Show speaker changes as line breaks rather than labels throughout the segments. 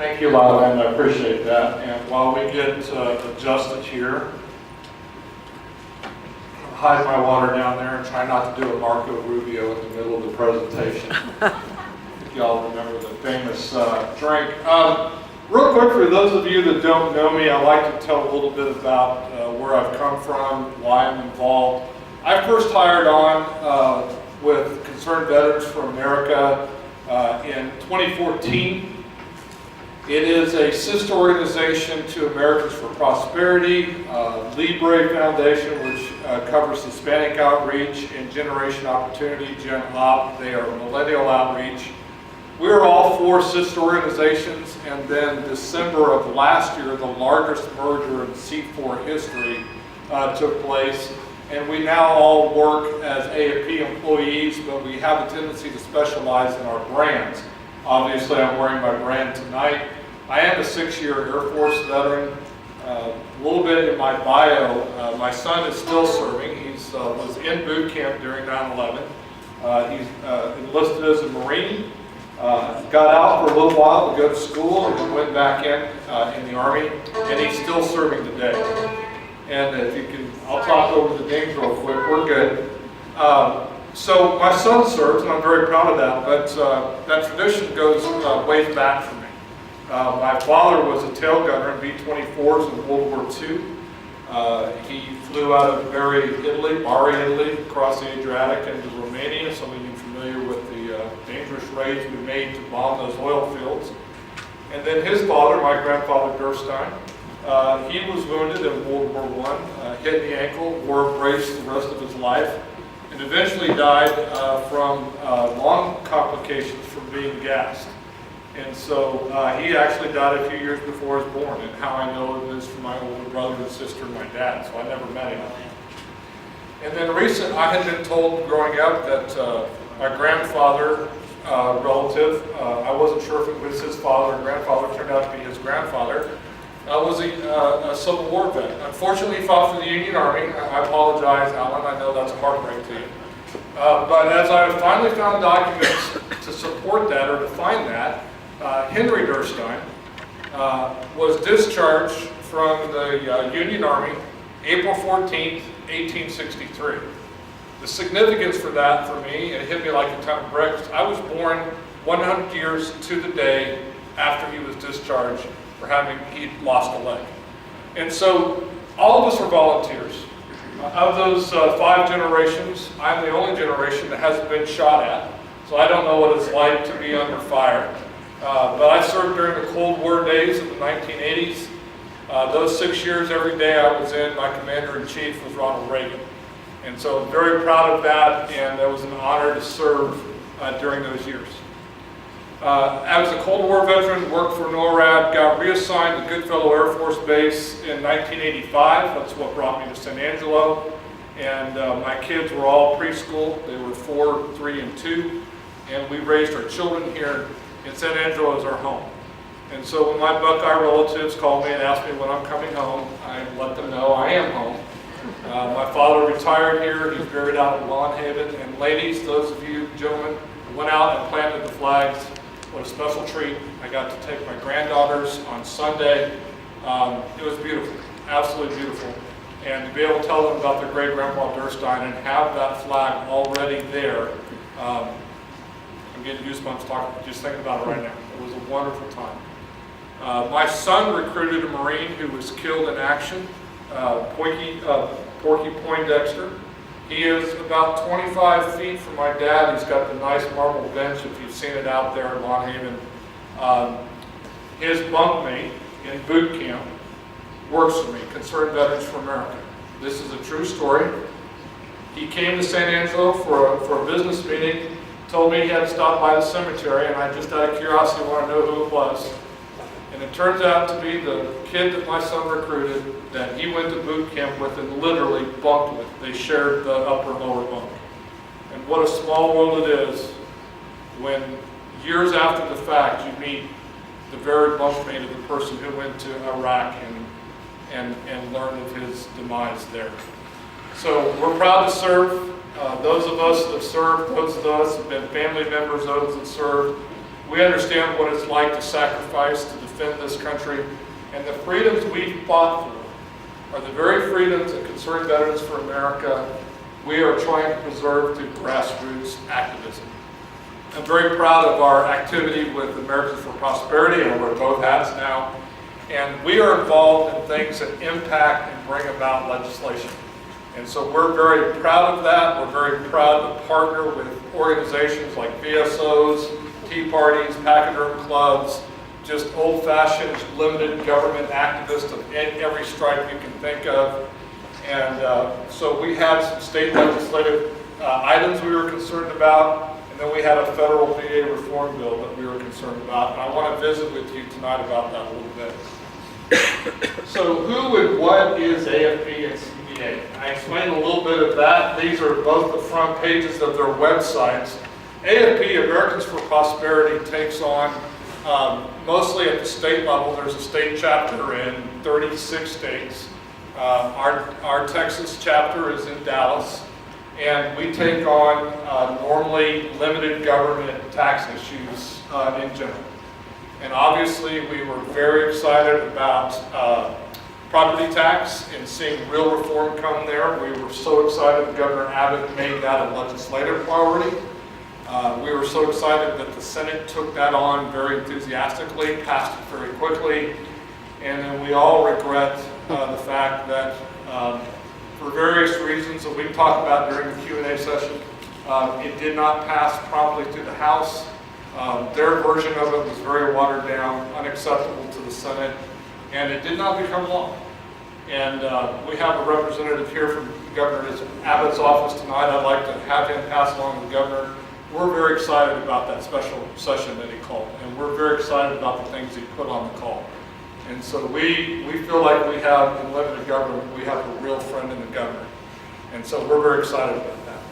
Thank you, Lila, and I appreciate that. And while we get adjusted here, I'll hide my water down there and try not to do a Marco Rubio in the middle of the presentation. If y'all remember the famous drink. Real quick, for those of you that don't know me, I like to tell a little bit about where I've come from, why I'm involved. I first hired on with Concerned Veterans for America in 2014. It is a sister organization to Americans for Prosperity, Libre Foundation, which covers Hispanic outreach and Generation Opportunity, Gen Op. They are millennial outreach. We are all four sister organizations, and then December of last year, the largest merger in C4 history took place. And we now all work as AFP employees, but we have a tendency to specialize in our brands. Obviously, I'm wearing my brand tonight. I am a 6-year Air Force veteran. A little bit in my bio, my son is still serving. He was in boot camp during 9/11. He's enlisted as a Marine, got out for a little while to go to school, and then went back in the Army, and he's still serving today. And if you can, I'll talk over the names real quick, we're good. So my son serves, and I'm very proud of that, but that tradition goes way back for me. My father was a tail gunner in B-24s in World War II. He flew out of Bari, Italy, across the Adriatic into Romania. Some of you are familiar with the dangerous raids we made to bomb those oil fields. And then his father, my grandfather Duerstine, he was wounded in World War I, hit the ankle, wore a brace the rest of his life, and eventually died from lung complications from being gassed. And so he actually died a few years before I was born, and how I know it is from my older brother and sister and my dad, so I never met him. And then I had been told growing up that my grandfather, relative, I wasn't sure if it was his father or grandfather, turned out to be his grandfather, was a Civil War vet. Unfortunately, he fought for the Union Army. I apologize, Alan, I know that's a heartbreak to you. But as I finally found documents to support that or define that, Henry Duerstine was discharged from the Union Army April 14th, 1863. The significance for that for me, it hit me like a ton of bricks. I was born 100 years to the day after he was discharged for he'd lost a leg. And so all of us are volunteers. Of those 5 generations, I'm the only generation that hasn't been shot at, so I don't know what it's like to be under fire. But I served during the Cold War days of the 1980s. Those 6 years, every day I was in, my commander-in-chief was Ronald Reagan. And so I'm very proud of that, and it was an honor to serve during those years. I was a Cold War veteran, worked for NORAD, got reassigned to Goodfellow Air Force Base in 1985. That's what brought me to San Angelo. And my kids were all preschool. They were 4, 3, and 2. And we raised our children here in San Angelo as our home. And so when my Buckeye relatives call me and ask me when I'm coming home, I let them know I am home. My father retired here. He's buried out in Longhaven. And ladies, those of you gentlemen who went out and planted the flags, what a special treat. I got to take my granddaughters on Sunday. It was beautiful, absolutely beautiful. And to be able to tell them about their great-grandpa Duerstine and have that flag already there, I'm getting goosebumps just thinking about it right now. It was a wonderful time. My son recruited a Marine who was killed in action, Porky Poindexter. He is about 25 feet from my dad. He's got the nice marble bench, if you've seen it out there in Longhaven. His bunkmate in boot camp works for me, Concerned Veterans for America. This is a true story. He came to San Angelo for a business meeting, told me he had to stop by the cemetery, and I just out of curiosity want to know who it was. And it turns out to be the kid that my son recruited that he went to boot camp with and literally bunked with. They shared the upper and lower bunk. And what a small world it is when years after the fact you meet the very bunkmate of the person who went to Iraq and learned of his demise there. So we're proud to serve. Those of us that have served, those of us that have been family members, those that served, We understand what it's like to sacrifice to defend this country, and the freedoms we fought for are the very freedoms that Concerned Veterans for America we are trying to preserve through grassroots activism. I'm very proud of our activity with Americans for Prosperity. I wear both hats now. And we are involved in things that impact and bring about legislation. And so we're very proud of that. We're very proud to partner with organizations like VSOs, Tea Parties, Pachyderm Clubs, just old-fashioned limited government activists of every stripe you can think of. And so we had some state legislative items we were concerned about, and then we had a federal VA reform bill that we were concerned about. And I want to visit with you tonight about that a little bit. So who and what is AFP and CVA? I explained a little bit of that. These are both the front pages of their websites. AFP, Americans for Prosperity, takes on, mostly at the state level, there's a state chapter in 36 states. Our Texas chapter is in Dallas, and we take on normally limited government tax issues in general. And obviously we were very excited about property tax and seeing real reform come there. We were so excited that Governor Abbott made that a legislative priority. We were so excited that the Senate took that on very enthusiastically, passed it very quickly, and then we all regret the fact that for various reasons that we talked about during the Q&A session, it did not pass promptly through the House. Their version of it was very watered down, unacceptable to the Senate, and it did not become law. And we have a representative here from Governor Abbott's office tonight. I'd like to have him pass along to the governor. We're very excited about that special session that he called, and we're very excited about the things he put on the call. And so we feel like we have, in limited government, we have a real friend in the governor. And so we're very excited about that.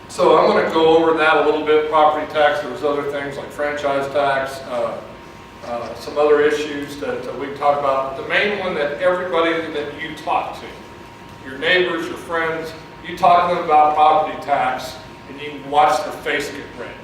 So I'm going to go over that a little bit, property tax. There's other things like franchise tax, some other issues that we talk about. But the main one that everybody that you talk to, your neighbors, your friends, you talk to them about property tax, and you can watch their face get red.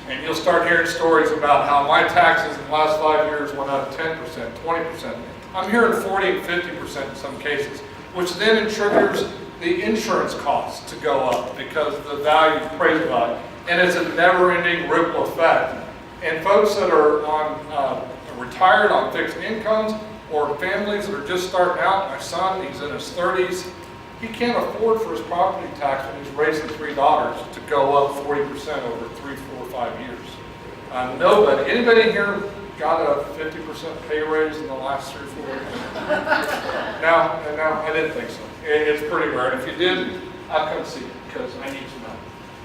And you'll start hearing stories about how my taxes in the last 5 years went up 10%, 20%. I'm hearing 40 and 50% in some cases, which then triggers the insurance costs to go up because the value is appraised by. And it's a never-ending ripple effect. And folks that are on retired on fixed incomes, or families that are just starting out, my son, he's in his 30s, he can't afford for his property tax when he's raising $3 to go up 40% over 3, 4, 5 years. Nobody, anybody here got a 50% pay raise in the last 3 or 4 years? No, I didn't think so. It's pretty rare. And if you did, I'll come see you because I need some help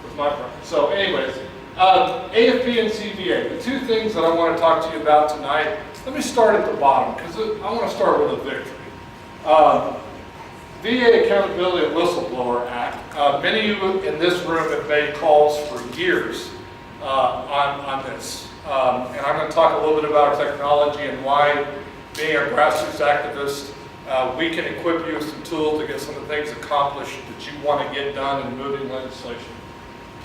with my problem. So anyways, AFP and CVA, the two things that I want to talk to you about tonight. Let me start at the bottom because I want to start with a victory. VA Accountability and Whistleblower Act. Many of you in this room have made calls for years on this. And I'm going to talk a little bit about our technology and why, being a grassroots activist, we can equip you with some tools to get some of the things accomplished that you want to get done in moving legislation.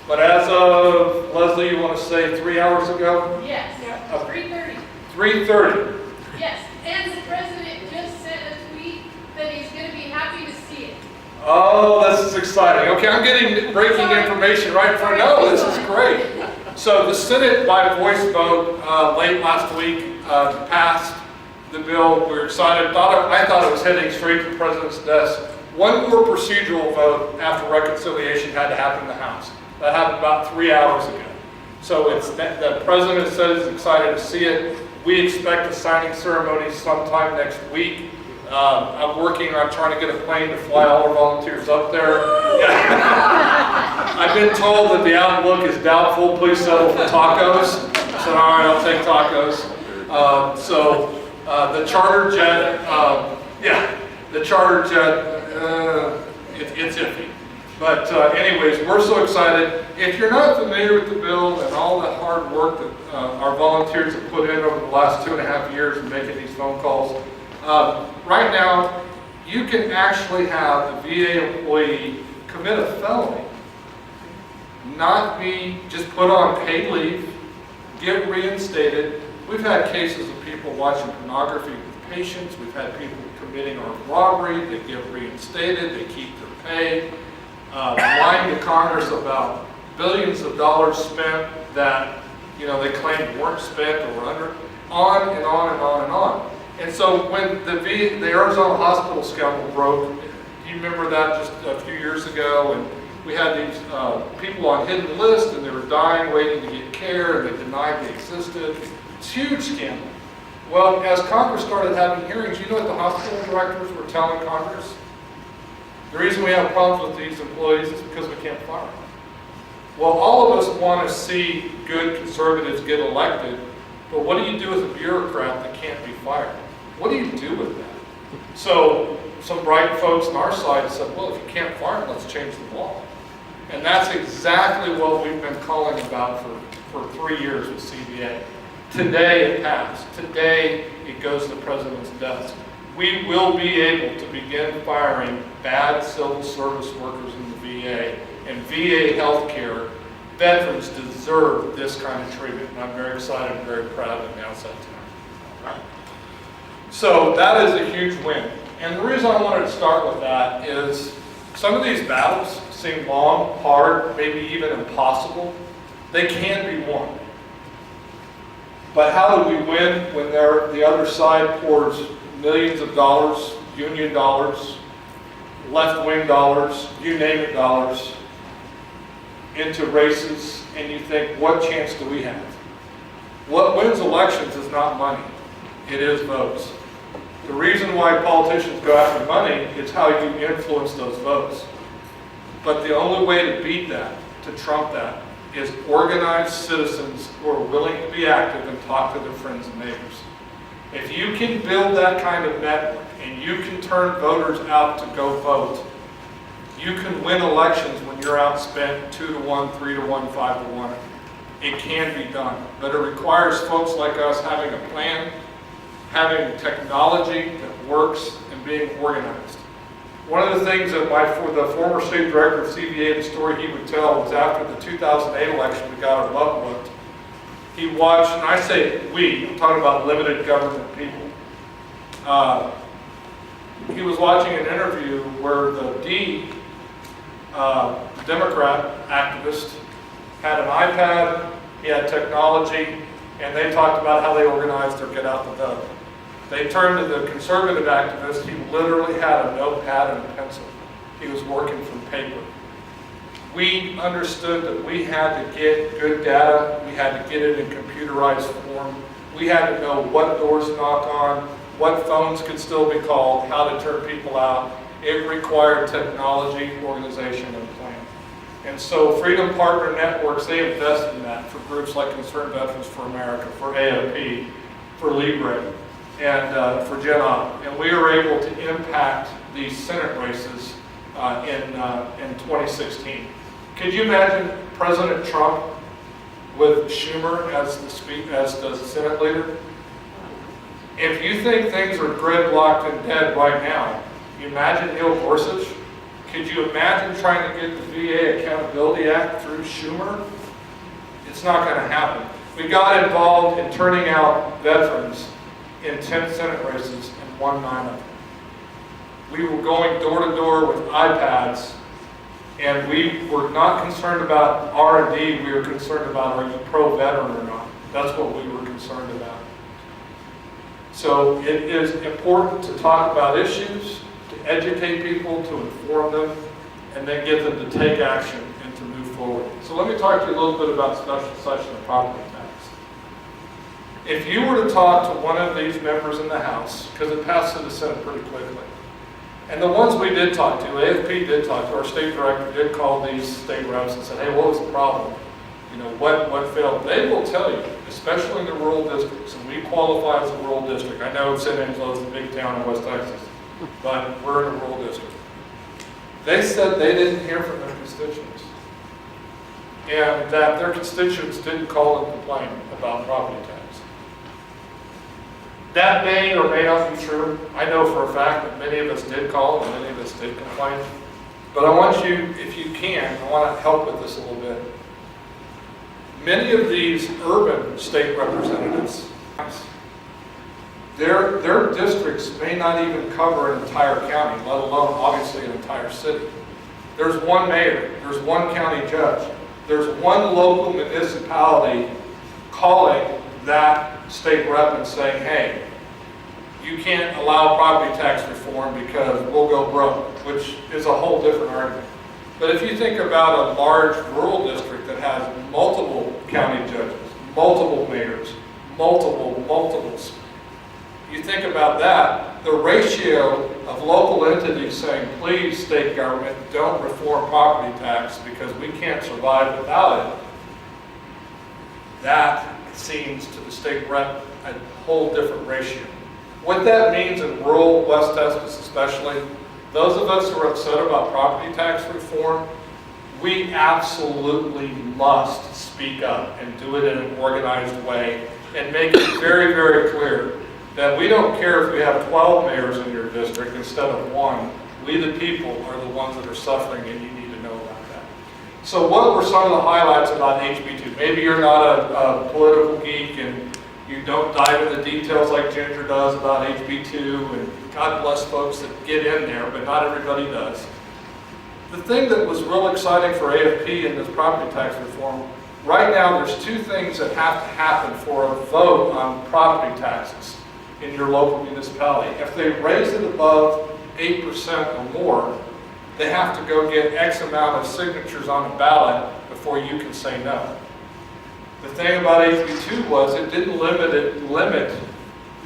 But as of, Leslie, you want to say 3 hours ago?
Yes, 3:30.
3:30.
Yes, and the president just sent a tweet that he's going to be happy to see it.
Oh, this is exciting. Okay, I'm getting breaking information right in front. No, this is great. So the Senate, by voice vote, late last week, passed the bill. We were excited. I thought it was heading straight to the president's desk. One more procedural vote after reconciliation had to happen in the House. That happened about 3 hours ago. So the president said he's excited to see it. We expect a signing ceremony sometime next week. I'm working on trying to get a plane to fly all our volunteers up there. I've been told that the outlook is doubtful. Please settle for tacos. I said, all right, I'll take tacos. The charter jet, the charter jet, it's iffy. But anyways, we're so excited. If you're not familiar with the bill and all the hard work that our volunteers have put in over the last 2.5 years in making these phone calls, right now, you can actually have a VA employee commit a felony, not be just put on paid leave, get reinstated. We've had cases of people watching pornography with patients. We've had people committing armed robbery. They get reinstated. They keep their pay. Lying to Congress about billions of dollars spent that they claimed weren't spent or were under, on and on and on and on. And so when the Arizona hospital scandal broke, do you remember that just a few years ago? And we had these people on hidden lists, and they were dying, waiting to get care, and they denied they existed. It's a huge scandal. Well, as Congress started having hearings, you know what the hospital directors were telling Congress? The reason we have problems with these employees is because we can't fire them. Well, all of us want to see good conservatives get elected, but what do you do with a bureaucrat that can't be fired? What do you do with that? So some bright folks on our side said, well, if you can't fire them, let's change the law. And that's exactly what we've been calling about for 3 years with CBA. Today it passed. Today it goes to the president's desk. We will be able to begin firing bad civil service workers in the VA, and VA healthcare. Veterans deserve this kind of treatment, and I'm very excited and very proud to announce that tonight. So that is a huge win. And the reason I wanted to start with that is some of these battles seem long, hard, maybe even impossible. They can be won. But how do we win when the other side pours millions of dollars, union dollars, left-wing dollars, you name it dollars, into races, and you think, what chance do we have? What wins elections is not money. It is votes. The reason why politicians go after money is how you influence those votes. But the only way to beat that, to trump that, is organized citizens who are willing to be active and talk to their friends and neighbors. If you can build that kind of network and you can turn voters out to go vote, you can win elections when you're outspent 2 to 1, 3 to 1, 5 to 1. It can be done, but it requires folks like us having a plan, having technology that works, and being organized. One of the things that the former state director of CBA, the story he would tell was after the 2008 election, we got our butt whooped. He watched, and I say we, I'm talking about limited government people. He was watching an interview where the Democrat activist had an iPad, he had technology, and they talked about how they organized their get out the vote. They turned to the conservative activist. He literally had a notepad and a pencil. He was working from paper. We understood that we had to get good data. We had to get it in computerized form. We had to know what doors to knock on, what phones could still be called, how to turn people out. It required technology, organization, and plan. And so Freedom Partner Networks, they invest in that for groups like Concerned Veterans for America, for AOP, for Libre, and for Gen Op. And we were able to impact these Senate races in 2016. Could you imagine President Trump with Schumer as the Senate leader? If you think things are gridlocked and dead right now, you imagine Neil Gorsuch? Could you imagine trying to get the VA Accountability Act through Schumer? It's not going to happen. We got involved in turning out veterans in 10 Senate races and won 9 of them. We were going door to door with iPads, and we were not concerned about R&D, we were concerned about are you pro-veteran or not. That's what we were concerned about. So it is important to talk about issues, to educate people, to inform them, and then get them to take action and to move forward. So let me talk to you a little bit about special session of property tax. If you were to talk to one of these members in the House, because it passed to the Senate pretty quickly, and the ones we did talk to, AFP did talk to, our state director did call these state reps and said, hey, what was the problem? You know, what failed? They will tell you, especially in the rural districts, and we qualify as a rural district. I know San Angelo is the big town in West Texas, but we're in a rural district. They said they didn't hear from their constituents, and that their constituents didn't call and complain about property tax. That may or may not be true. I know for a fact that many of us did call and many of us did complain. But I want you, if you can, I want to help with this a little bit. Many of these urban state representatives, their districts may not even cover an entire county, let alone obviously an entire city. There's one mayor, there's one county judge, there's one local municipality calling that state rep and saying, hey, you can't allow property tax reform because we'll go broke, which is a whole different argument. But if you think about a large rural district that has multiple county judges, multiple mayors, multiples, you think about that, the ratio of local entities saying, please, state government, don't reform property tax because we can't survive without it, that seems to the state rep a whole different ratio. What that means in rural West Texas especially, those of us who are upset about property tax reform, we absolutely must speak up and do it in an organized way and make it very, very clear that we don't care if we have 12 mayors in your district instead of one. We the people are the ones that are suffering, and you need to know about that. So what were some of the highlights about HB2? Maybe you're not a political geek and you don't dive into details like Ginger does about HB2, and God bless folks that get in there, but not everybody does. The thing that was real exciting for AFP in this property tax reform, right now there's two things that have to happen for a vote on property taxes in your local municipality. If they raise it above 8% or more, they have to go get X amount of signatures on a ballot before you can say no. The thing about HB2 was it didn't limit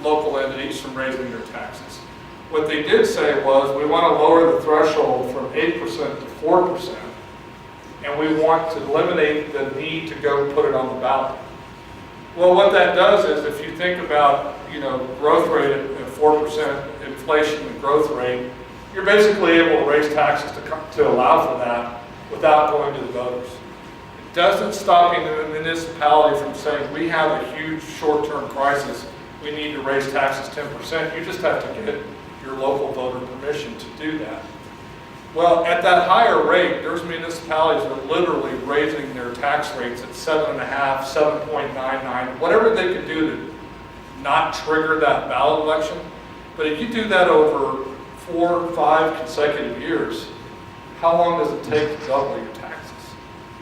local entities from raising their taxes. What they did say was we want to lower the threshold from 8% to 4%, and we want to eliminate the need to go put it on the ballot. Well, what that does is if you think about, growth rate at 4%, inflation and growth rate, you're basically able to raise taxes to allow for that without going to the voters. It doesn't stop the municipality from saying we have a huge short-term crisis, we need to raise taxes 10%. You just have to get your local voter permission to do that. Well, at that higher rate, there's municipalities that are literally raising their tax rates at 7.5, 7.99, whatever they can do to not trigger that ballot election. But if you do that over 4 or 5 consecutive years, how long does it take to double your taxes?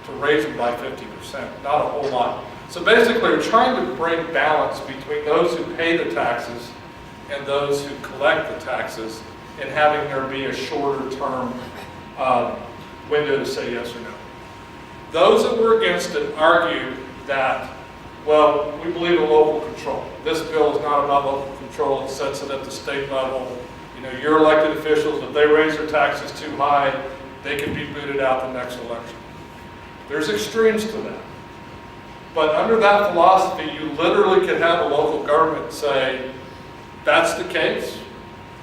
To raise them by 50%? Not a whole lot. So basically, we're trying to bring balance between those who pay the taxes and those who collect the taxes, and having there be a shorter term window to say yes or no. Those that were against it argued that, well, we believe in local control. This bill is not about local control, it sets it at the state level. Your elected officials, if they raise their taxes too high, they can be booted out the next election. There's extremes to that. But under that philosophy, you literally could have a local government say, that's the case,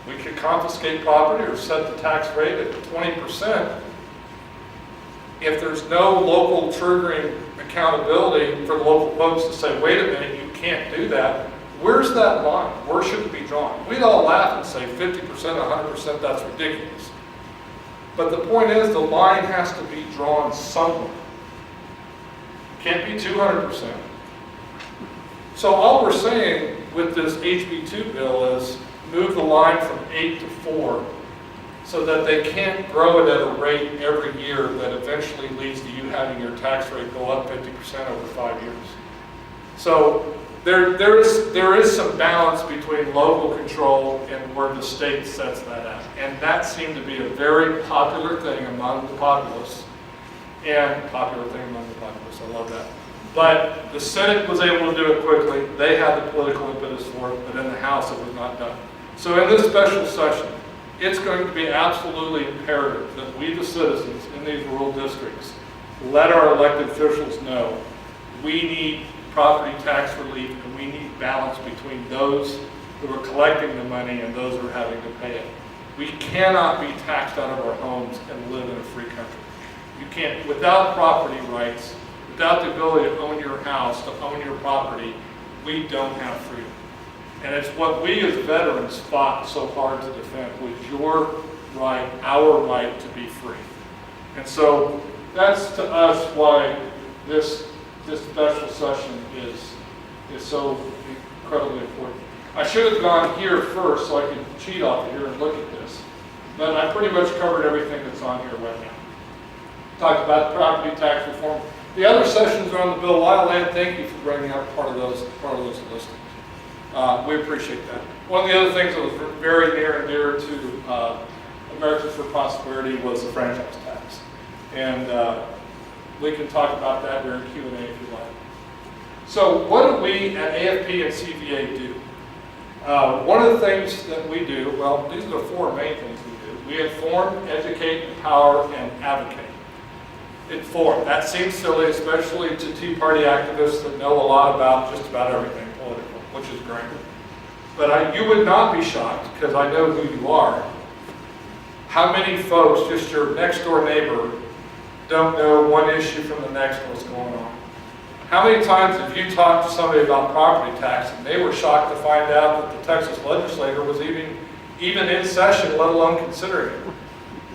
we could confiscate property or set the tax rate at 20%. If there's no local triggering accountability for the local folks to say, wait a minute, you can't do that, where's that line? Where should it be drawn? We'd all laugh and say 50%, 100%, that's ridiculous. But the point is, the line has to be drawn somewhere. It can't be 200%. So all we're saying with this HB2 bill is move the line from 8 to 4 so that they can't grow it at a rate every year that eventually leads to you having your tax rate go up 50% over 5 years. So there is some balance between local control and where the state sets that at. And that seemed to be a very popular thing among the populace. I love that. But the Senate was able to do it quickly. They had the political impetus for it, but in the House it was not done. So in this special session, it's going to be absolutely imperative that we, the citizens in these rural districts, let our elected officials know we need property tax relief and we need balance between those who are collecting the money and those who are having to pay it. We cannot be taxed out of our homes and live in a free country. You can't, without property rights, without the ability to own your house, to own your property, we don't have freedom. And it's what we as veterans fought so hard to defend, was your right, our right to be free. And so that's to us why this this special session is so incredibly important. I should have gone here first so I could cheat off of here and look at this, but I pretty much covered everything that's on here right now. Talked about property tax reform. The other sessions are on the bill. Lyle Land, thank you for bringing up part of those listings. We appreciate that. One of the other things that was very near and dear to Americans for Prosperity was the franchise tax. And we can talk about that during Q&A if you like. So what do we at AFP and CVA do? One of the things that we do, well, these are the four main things we do. We inform, educate, empower, and advocate. Inform. That seems silly, especially to Tea Party activists that know a lot about just about everything political, which is great. But you would not be shocked, because I know who you are, how many folks, just your next door neighbor, don't know one issue from the next what's going on. How many times have you talked to somebody about property tax and they were shocked to find out that the Texas legislature was even in session, let alone considering it?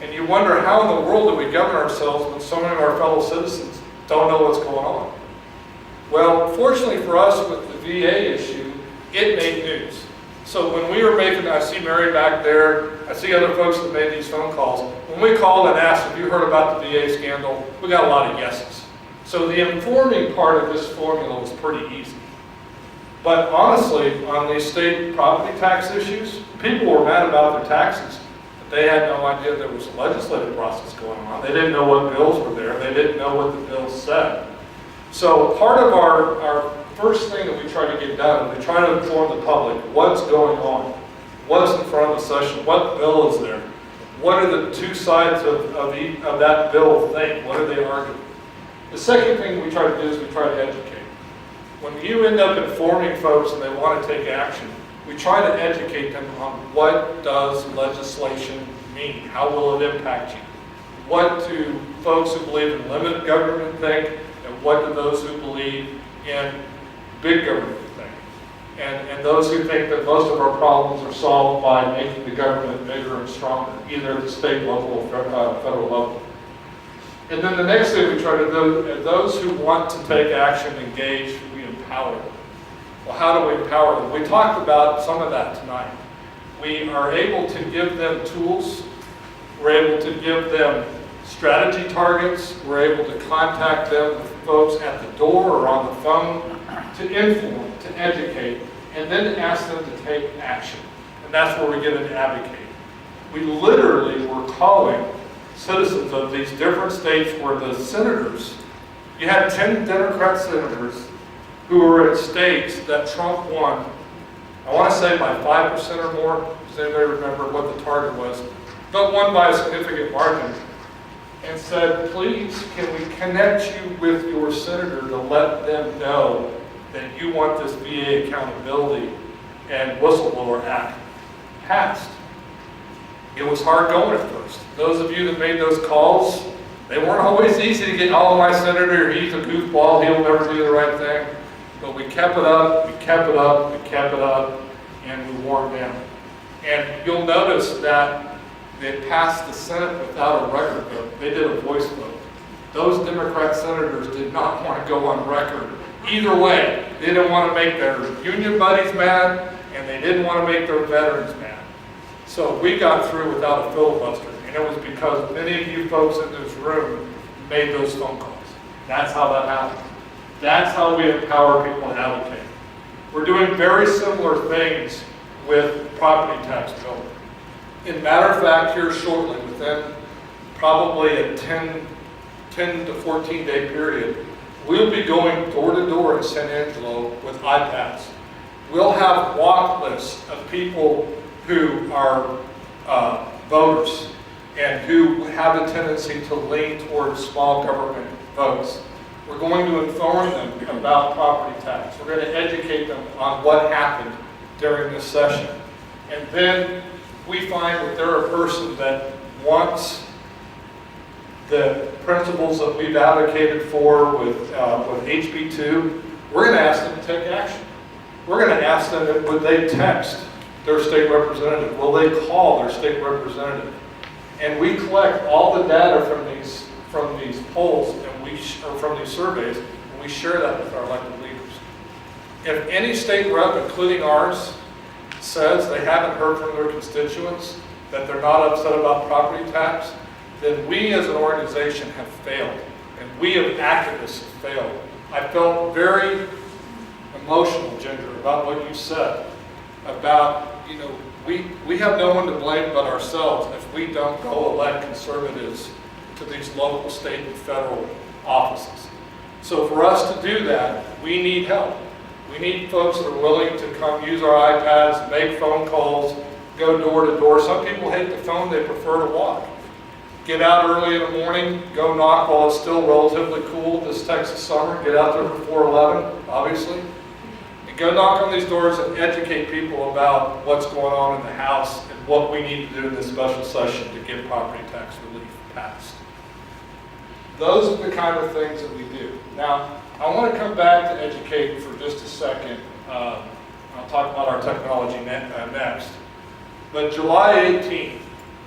And you wonder, how in the world do we govern ourselves when so many of our fellow citizens don't know what's going on? Well, fortunately for us with the VA issue, it made news. So when we were making, I see Mary back there, I see other folks that made these phone calls. When we called and asked, have you heard about the VA scandal? We got a lot of yeses. So the informing part of this formula was pretty easy. But honestly, on these state property tax issues, people were mad about their taxes. They had no idea there was a legislative process going on. They didn't know what bills were there. They didn't know what the bills said. So part of our first thing that we try to get done is we try to inform the public what's going on, what's in front of the session, what bill is there, what are the two sides of that bill think, what are they arguing. The second thing we try to do is we try to educate. When you end up informing folks and they want to take action, we try to educate them on what does legislation mean? How will it impact you? What do folks who believe in limited government think? And what do those who believe in big government think? And those who think that most of our problems are solved by making the government bigger and stronger, either at the state, local, or federal level. And then the next thing we try to do is those who want to take action, engage, we empower them. Well, how do we empower them? We talked about some of that tonight. We are able to give them tools. We're able to give them strategy targets. We're able to contact them with folks at the door or on the phone to inform, to educate, and then ask them to take action. And that's where we get into advocate. We literally were calling citizens of these different states where the senators, you had 10 Democrat senators who were in states that Trump won, I want to say by 5% or more. Does anybody remember what the target was? But won by a significant margin. And said, please, can we connect you with your senator to let them know that you want this VA accountability and whistleblower act passed? It was hard going at first. Those of you that made those calls, they weren't always easy to get, oh, my senator, he's a goofball, he'll never do the right thing. But we kept it up, we kept it up, we kept it up, and we wore them down. And you'll notice that they passed the Senate without a record vote. They did a voice vote. Those Democrat senators did not want to go on record. Either way, they didn't want to make their union buddies mad, and they didn't want to make their veterans mad. So we got through without a filibuster, and it was because many of you folks in this room made those phone calls. That's how that happened. That's how we empower people and advocate. We're doing very similar things with property tax bill. In matter of fact, here shortly, within probably a 10 to 14 day period, we'll be going door to door in San Angelo with iPads. We'll have walk lists of people who are voters and who have a tendency to lean towards small government votes. We're going to inform them about property tax. We're going to educate them on what happened during this session. And then we find that they're a person that wants the principles that we've advocated for with HB2. We're going to ask them to take action. We're going to ask them, would they text their state representative? Will they call their state representative? And we collect all the data from these polls and or from these surveys, and we share that with our elected leaders. If any state rep, including ours, says they haven't heard from their constituents, that they're not upset about property tax, then we as an organization have failed, and we as activists have failed. I felt very emotional, Ginger, about what you said about, we have no one to blame but ourselves if we don't go elect conservatives to these local, state, and federal offices. So for us to do that, we need help. We need folks that are willing to come use our iPads, make phone calls, go door to door. Some people hate the phone, they prefer to walk. Get out early in the morning, go knock while it's still relatively cool this Texas summer. Get out there before 11, obviously. And go knock on these doors and educate people about what's going on in the House and what we need to do in this special session to get property tax relief passed. Those are the kind of things that we do. Now, I want to come back to educate for just a second. I'll talk about our technology next. But July 18th,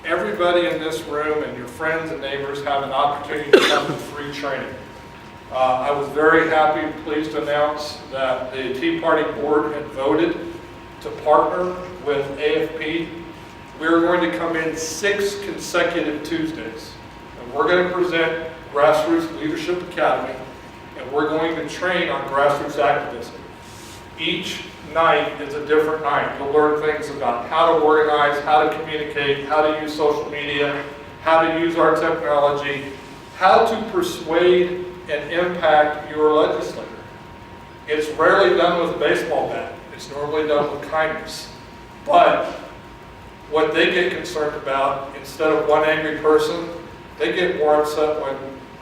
everybody in this room and your friends and neighbors have an opportunity to come to free training. I was very happy and pleased to announce that the Tea Party board had voted to partner with AFP. We're going to come in 6 consecutive Tuesdays. And we're going to present Grassroots Leadership Academy, and we're going to train on grassroots activism. Each night is a different night. You'll learn things about how to organize, how to communicate, how to use social media, how to use our technology, how to persuade and impact your legislator. It's rarely done with a baseball bat. It's normally done with kindness. But what they get concerned about, instead of one angry person, they get more upset when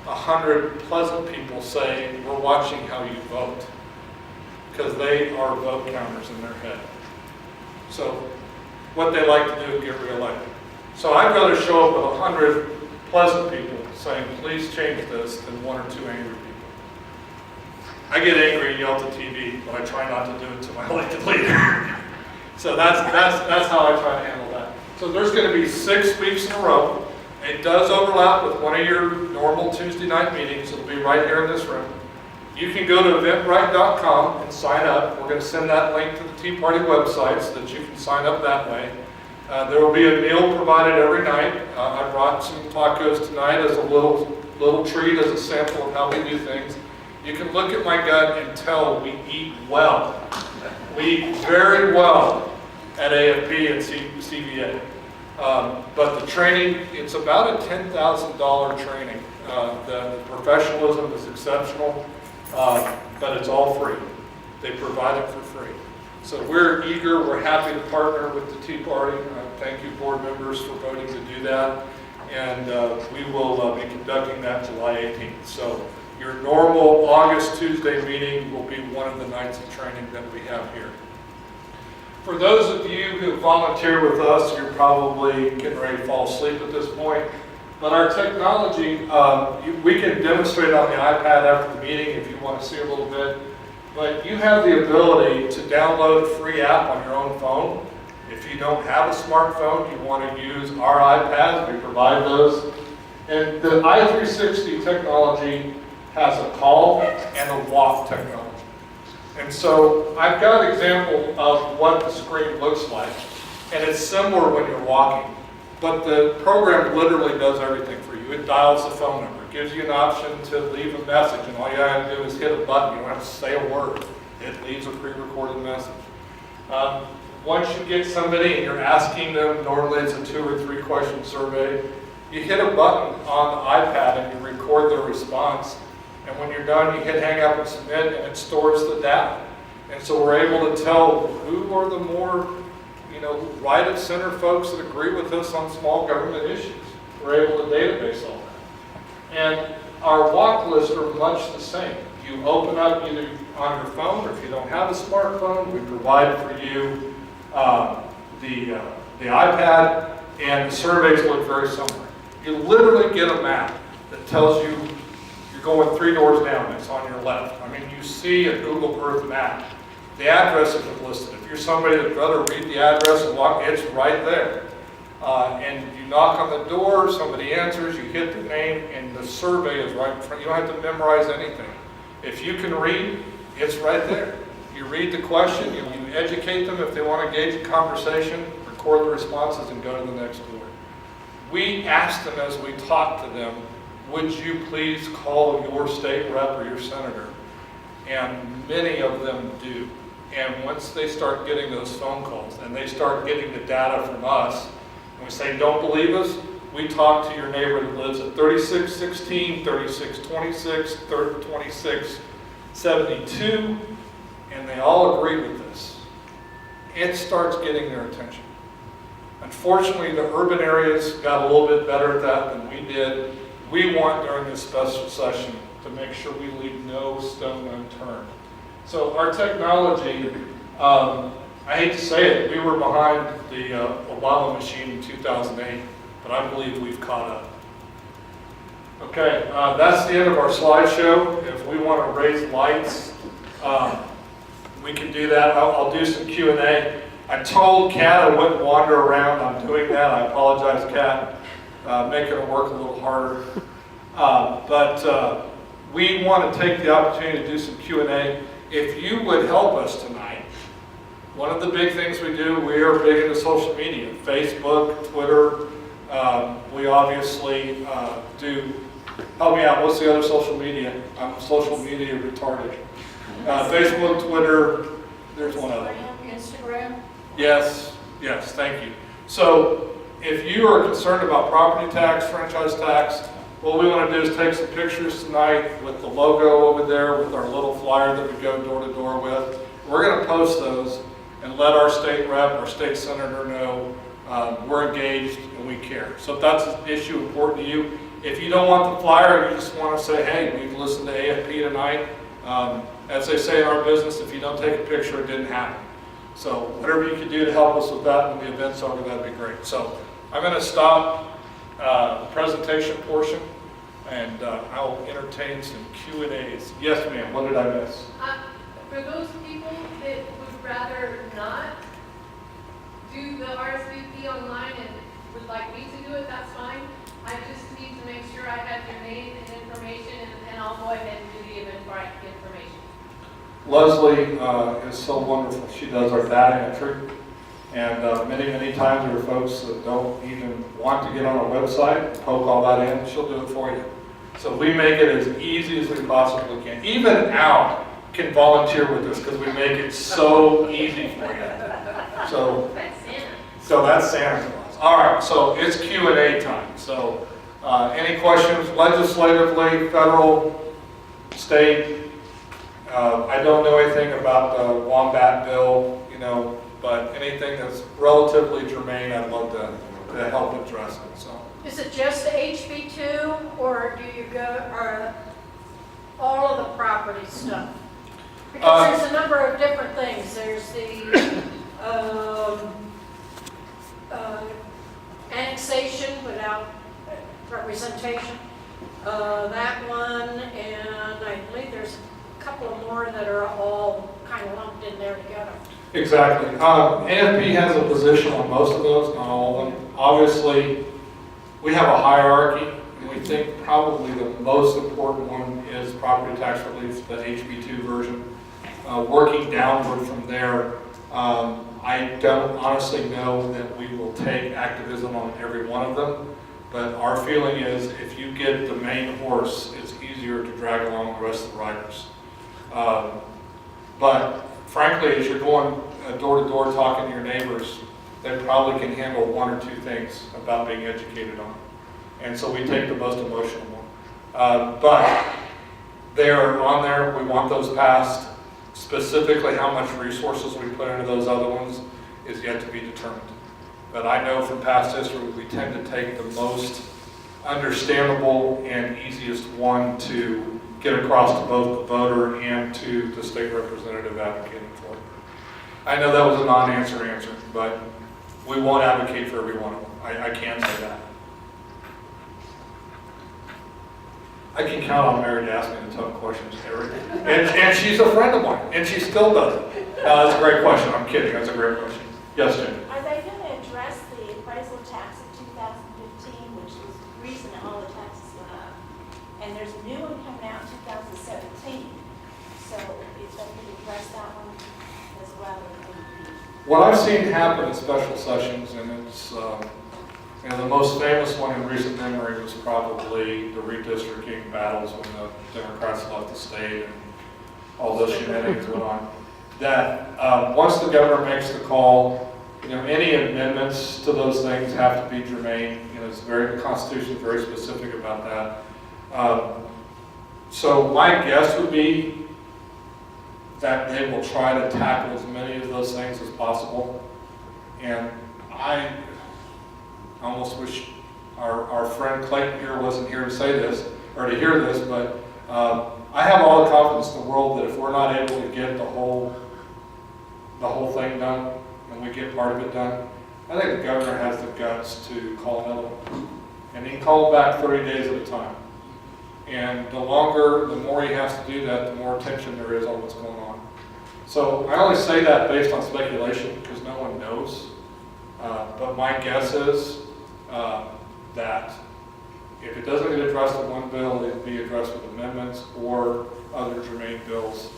100 pleasant people say, we're watching how you vote, because they are vote counters in their head. So what they like to do is get reelected. So I'd rather show up with 100 pleasant people saying, please change this, than 1 or 2 angry people. I get angry and yell at the TV, but I try not to do it to my elected leader. So that's how I try to handle that. So there's going to be 6 weeks in a row. It does overlap with one of your normal Tuesday night meetings. It'll be right here in this room. You can go to eventbrite.com and sign up. We're going to send that link to the Tea Party website so that you can sign up that way. There will be a meal provided every night. I brought some tacos tonight as a little treat, as a sample of how we do things. You can look at my gut and tell we eat well. We eat very well at AFP and CVA. But the training, it's about a $10,000 training. The professionalism is exceptional, but it's all free. They provide it for free. So we're eager, we're happy to partner with the Tea Party. Thank you, board members, for voting to do that. And we will be conducting that July 18th. So your normal August Tuesday meeting will be one of the nights of training that we have here. For those of you who volunteer with us, you're probably getting ready to fall asleep at this point. But our technology, we can demonstrate on the iPad after the meeting if you want to see a little bit. But you have the ability to download a free app on your own phone. If you don't have a smartphone, you want to use our iPads, we provide those. And the i360 technology has a call and a walk technology. And so I've got an example of what the screen looks like. And it's similar when you're walking. But the program literally does everything for you. It dials the phone number. It gives you an option to leave a message. And all you have to do is hit a button. You don't have to say a word. It leaves a pre-recorded message. Once you get somebody and you're asking them, normally it's a 2 or 3 question survey, you hit a button on the iPad and you record their response. And when you're done, you hit hang up and submit, and it stores the data. And so we're able to tell who are the more, right of center folks that agree with us on small government issues. We're able to database all that. And our walk lists are much the same. You open up either on your phone, or if you don't have a smartphone, we provide for you the iPad, and the surveys look very similar. You literally get a map that tells you you're going 3 doors down, it's on your left. I mean, you see a Google Earth map. The addresses are listed. If you're somebody that'd rather read the address and walk, it's right there. And you knock on the door, somebody answers, you hit the name, and the survey is right in front. You don't have to memorize anything. If you can read, it's right there. You read the question, you educate them if they want to engage in conversation, record the responses, and go to the next door. We ask them as we talk to them, would you please call your state rep or your senator? And many of them do. And once they start getting those phone calls and they start getting the data from us, and we say, don't believe us, we talk to your neighbor that lives at 3616, 3626, 2672, and they all agree with this. It starts getting their attention. Unfortunately, the urban areas got a little bit better at that than we did. We want during this special session to make sure we leave no stone unturned. So our technology, I hate to say it, we were behind the Obama machine in 2008, but I believe we've caught up. Okay, that's the end of our slideshow. If we want to raise lights, we can do that. I'll do some Q&A. I told Kat I wouldn't wander around. I'm doing that. I apologize, Kat, making it work a little harder. But we want to take the opportunity to do some Q&A. If you would help us tonight, one of the big things we do, we are big into social media, Facebook, Twitter. We obviously do, help me out, what's the other social media? I'm social media retarded. Facebook, Twitter, there's one other.
Instagram.
Yes, thank you. So if you are concerned about property tax, franchise tax, what we want to do is take some pictures tonight with the logo over there, with our little flyer that we go door to door with. We're going to post those and let our state rep, our state senator know we're engaged and we care. So if that's an issue important to you, if you don't want the flyer, you just want to say, hey, we've listened to AFP tonight. As they say in our business, if you don't take a picture, it didn't happen. So whatever you can do to help us with that when the event's over, that'd be great. So I'm going to stop the presentation portion, and I'll entertain some Q&As. Yes, ma'am. What did I miss?
For those people that would rather not do the RSVP online and would like me to do it, that's fine. I just need to make sure I have your name and information, and I'll go ahead and do the Eventbrite information.
Leslie is so wonderful. She does our data entry. And many times there are folks that don't even want to get on our website, poke all that in, she'll do it for you. So we make it as easy as we possibly can. Even Al can volunteer with us because we make it so easy for you. So that's Santa Claus. All right, so it's Q&A time. So any questions legislatively, federal, state? I don't know anything about the Wombat bill, but anything that's relatively germane, I'd love to help address it. So.
Is it just HB2, or do you go all of the property stuff? Because there's a number of different things. There's the annexation without representation, that one, and I believe there's a couple of more that are all kind of lumped in there together.
Exactly. AFP has a position on most of those, not all of them. Obviously, we have a hierarchy, and we think probably the most important one is property tax relief, the HB2 version. Working downward from there, I don't honestly know that we will take activism on every one of them, but our feeling is if you get the main horse, it's easier to drag along the rest of the riders. But frankly, as you're going door to door talking to your neighbors, they probably can handle one or two things about being educated on. And so we take the most emotional one. But they are on there, we want those passed. Specifically how much resources we put into those other ones is yet to be determined. But I know from past history, we tend to take the most understandable and easiest one to get across to both the voter and to the state representative advocating for it. I know that was a non-answer answer, but we won't advocate for every one of them. I can say that. I can count on Mary to ask me the tough questions, Eric. And she's a friend of mine, and she still does it. That's a great question. I'm kidding. That's a great question. Yes, Jim?
Are they going to address the appraisal tax of 2015, which was the reason all the taxes went up? And there's a new one coming out in 2017. So if they could address that one as well, it would be.
What I've seen happen in special sessions, and it's, the most famous one in recent memory was probably the redistricting battles when the Democrats left the state and all those shenanigans went on. That once the governor makes the call, any amendments to those things have to be germane. The Constitution is very specific about that. So my guess would be that they will try to tackle as many of those things as possible. And I almost wish our friend Clayton here wasn't here to say this, or to hear this, but I have all the confidence in the world that if we're not able to get the whole thing done, and we get part of it done, I think the governor has the guts to call another one. And he can call it back 30 days at a time. And the more he has to do that, the more attention there is on what's going on. So I only say that based on speculation because no one knows. But my guess is that if it doesn't get addressed in one bill, it'll be addressed with amendments or other germane bills.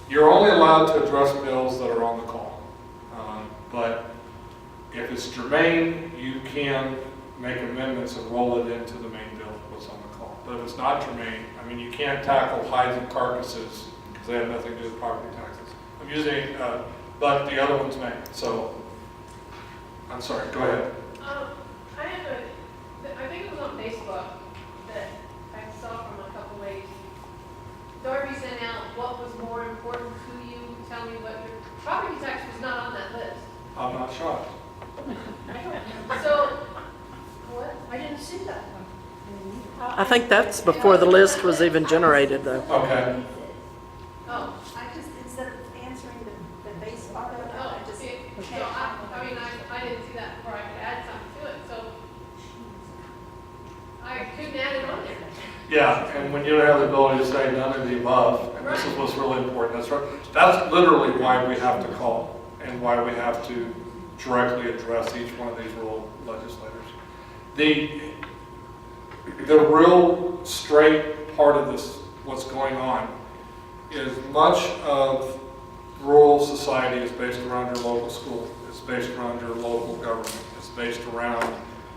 You're only allowed to address bills that are on the call. But if it's germane, you can make amendments and roll it into the main bill what's on the call. But if it's not germane, you can't tackle hides and carcasses because they have nothing to do with property taxes. I'm using, but the other ones may. So, I'm sorry, go ahead.
I think it was on Facebook that I saw from a couple ways. Darby sent out what was more important to you. Tell me what your property tax was not on that list.
I'm not shocked.
So, what?
I didn't see that one.
I think that's before the list was even generated, though.
Okay.
Oh,
I just, instead of answering the base part of it,
oh,
I just.
okay. So I didn't see that before I could add something to it. So I couldn't add it on there.
Yeah, and when you don't have the ability to say none of the above, and this is what's really important, that's right. That's literally why we have to call and why we have to directly address each one of these rural legislators. The real straight part of this, what's going on, is much of rural society is based around your local school. It's based around your local government. It's based around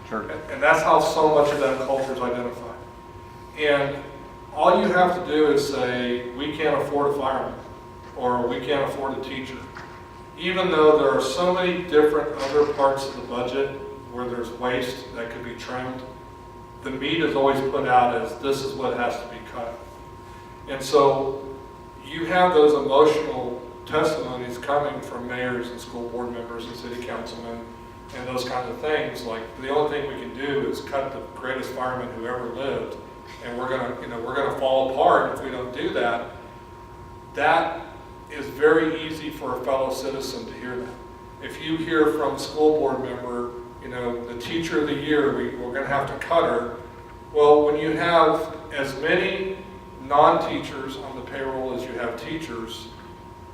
church. And that's how so much of that culture is identified. And all you have to do is say, we can't afford a fireman, or we can't afford a teacher. Even though there are so many different other parts of the budget where there's waste that could be trimmed, the meat is always put out as this is what has to be cut. And so you have those emotional testimonies coming from mayors and school board members and city councilmen and those kinds of things. Like, the only thing we can do is cut the greatest fireman who ever lived, and we're gonna fall apart if we don't do that. That is very easy for a fellow citizen to hear that. If you hear from a school board member, the teacher of the year, we're going to have to cut her. Well, when you have as many non-teachers on the payroll as you have teachers,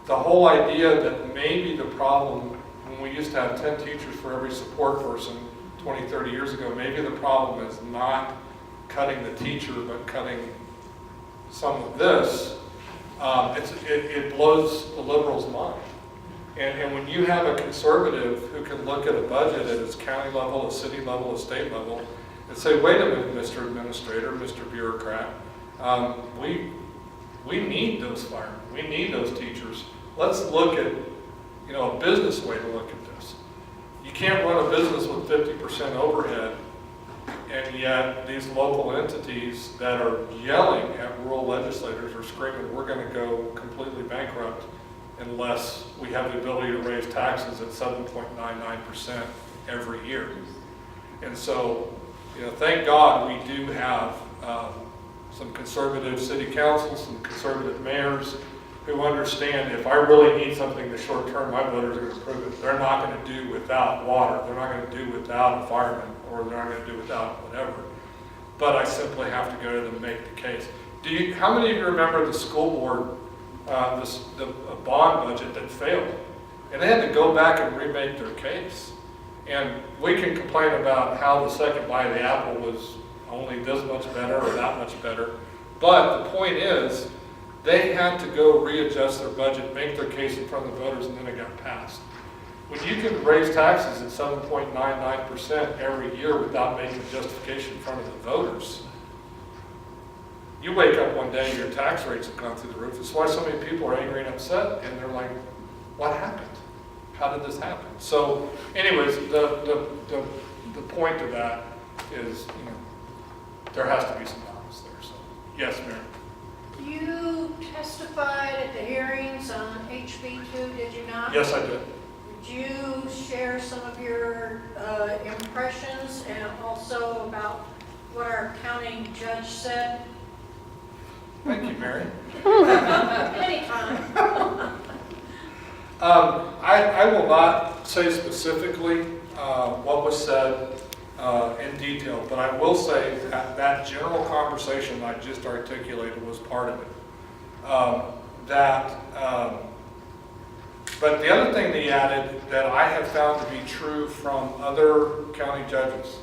the whole idea that maybe the problem, when we used to have 10 teachers for every support person 20, 30 years ago, maybe the problem is not cutting the teacher, but cutting some of this. It blows the liberals' mind. And when you have a conservative who can look at a budget at its county level, a city level, a state level, and say, wait a minute, Mr. Administrator, Mr. Bureaucrat, we need those firemen, we need those teachers. Let's look at, a business way to look at this. You can't run a business with 50% overhead, and yet these local entities that are yelling at rural legislators are screaming, we're going to go completely bankrupt unless we have the ability to raise taxes at 7.99% every year. And so, thank God we do have some conservative city councils, some conservative mayors who understand if I really need something in the short term, my voters are going to approve it. They're not going to do without water. They're not going to do without a fireman, or they're not going to do without whatever. But I simply have to go to them and make the case. How many of you remember the school board, the bond budget that failed? And they had to go back and remake their case. And we can complain about how the second bite of the apple was only this much better or that much better. But the point is, they had to go readjust their budget, make their case in front of the voters, and then it got passed. When you can raise taxes at 7.99% every year without making a justification in front of the voters, you wake up one day, your tax rates have gone through the roof. That's why so many people are angry and upset, and they're like, what happened? How did this happen? So anyways, the point of that is, there has to be some balance there. So yes, Mary.
You testified at the hearings on HB2, did you not?
Yes, I did.
Would you share some of your impressions and also about what our county judge said?
Thank you, Mary.
Anytime.
I will not say specifically what was said in detail, but I will say that that general conversation I just articulated was part of it. But the other thing that he added that I have found to be true from other county judges,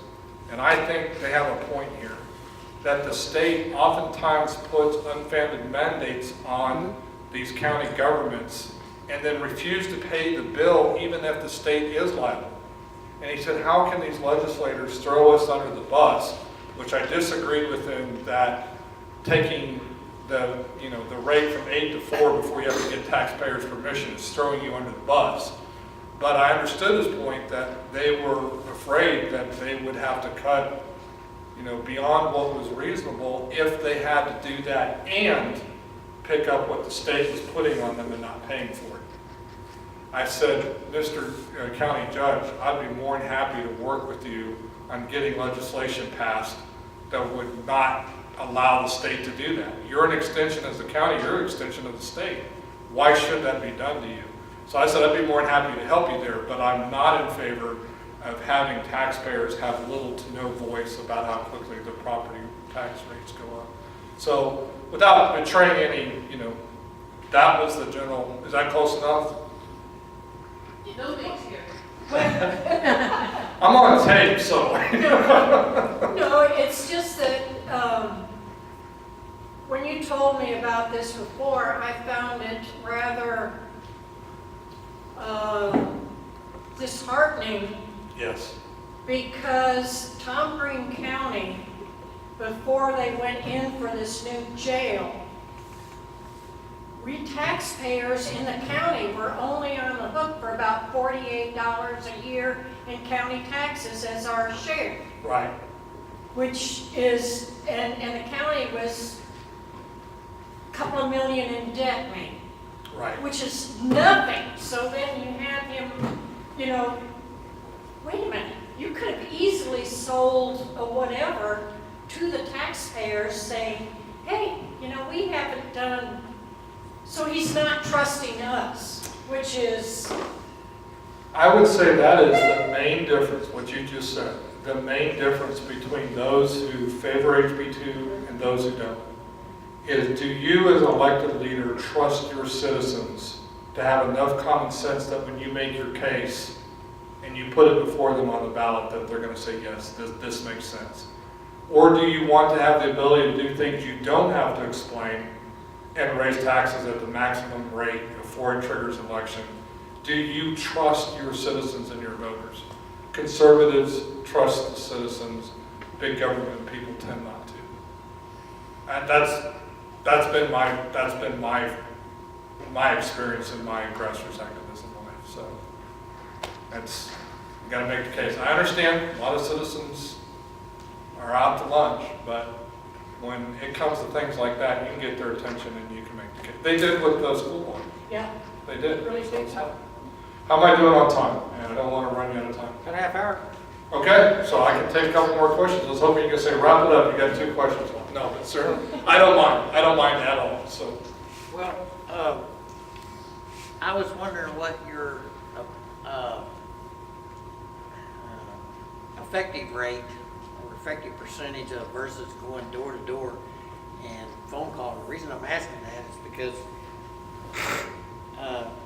and I think they have a point here, that the state oftentimes puts unfounded mandates on these county governments and then refuse to pay the bill even if the state is liable. And he said, how can these legislators throw us under the bus, which I disagreed with him, that taking the rate from 8 to 4 before you have to get taxpayers' permission is throwing you under the bus. But I understood his point that they were afraid that they would have to cut beyond what was reasonable if they had to do that and pick up what the state was putting on them and not paying for it. I said, Mr. County Judge, I'd be more than happy to work with you on getting legislation passed that would not allow the state to do that. You're an extension as the county, you're an extension of the state. Why should that be done to you? So I said, I'd be more than happy to help you there, but I'm not in favor of having taxpayers have little to no voice about how quickly their property tax rates go up. So without betraying any, that was the general, is that close enough?
No thanks here.
I'm on tape, so.
No, it's just that when you told me about this before, I found it rather disheartening.
Yes.
Because Tom Green County, before they went in for this new jail, we taxpayers in the county were only on the hook for about $48 a year in county taxes as our share.
Right.
Which is, and the county was a couple of million in debt, maybe.
Right.
Which is nothing. So then you have him, wait a minute, you could have easily sold a whatever to the taxpayers saying, hey, we haven't done, so he's not trusting us, which is...
I would say that is the main difference, what you just said. The main difference between those who favor HB2 and those who don't is, do you as an elected leader trust your citizens to have enough common sense that when you make your case and you put it before them on the ballot that they're going to say, yes, this makes sense? Or do you want to have the ability to do things you don't have to explain and raise taxes at the maximum rate before it triggers an election? Do you trust your citizens and your voters? Conservatives trust the citizens. Big government people tend not to. And that's been my experience in my grassroots activism life. So that's, you got to make the case. I understand a lot of citizens are out to lunch, but when it comes to things like that, you can get their attention and you can make the case. They did with the school board.
Yeah.
They did.
Really big help.
How am I doing on time? And I don't want to run you out of time.
Got a half hour.
Okay, so I can take a couple more questions. I was hoping you could say, wrap it up. You got 2 questions. No, but certainly, I don't mind. I don't mind at all. So,
Well, I was wondering what your effective rate or effective percentage of versus going door to door and phone call. The reason I'm asking that is because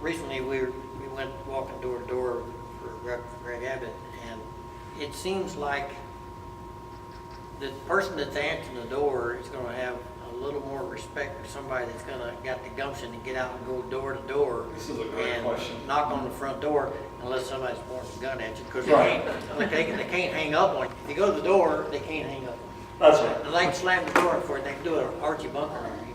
recently we went walking door to door for Greg Abbott, and it seems like the person that's answering the door is going to have a little more respect expect somebody that's got the gumption to get out and go door to door.
This is a great question.
And knock on the front door unless somebody's pointing a gun at you, because
Right.
they can't hang up on you. If you go to the door, they can't hang up on you.
That's right.
And they can slam the door for it, they can do an Archie Bunker on you.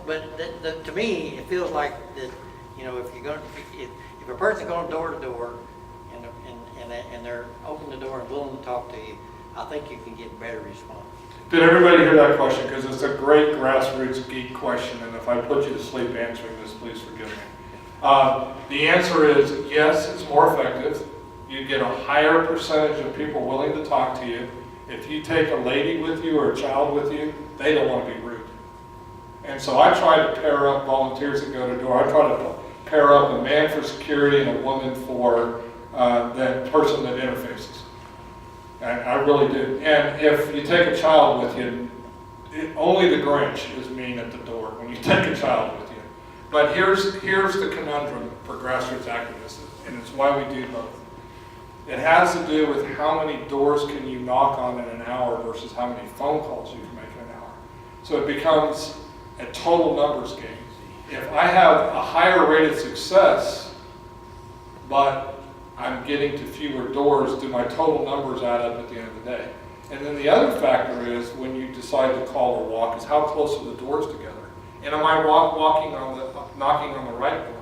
But to me, it feels like that, you know, if you're going, if a person's going door to door and they're open the door and willing to talk to you, I think you can get better response.
Did everybody hear that question? Because it's a great grassroots geek question, and if I put you to sleep answering this, please forgive me. The answer is yes, it's more effective. You get a higher percentage of people willing to talk to you. If you take a lady with you or a child with you, they don't want to be rude. And so I try to pair up volunteers that go to door. I try to pair up a man for security and a woman for that person that interfaces. And I really do. And if you take a child with you, only the Grinch is mean at the door when you take a child with you. But here's the conundrum for grassroots activism, and it's why we do both. It has to do with how many doors can you knock on in an hour versus how many phone calls you can make in an hour. So it becomes a total numbers game. If I have a higher rate of success, but I'm getting to fewer doors, do my total numbers add up at the end of the day? And then the other factor is when you decide to call or walk is how close are the doors together? And am I knocking on the right door?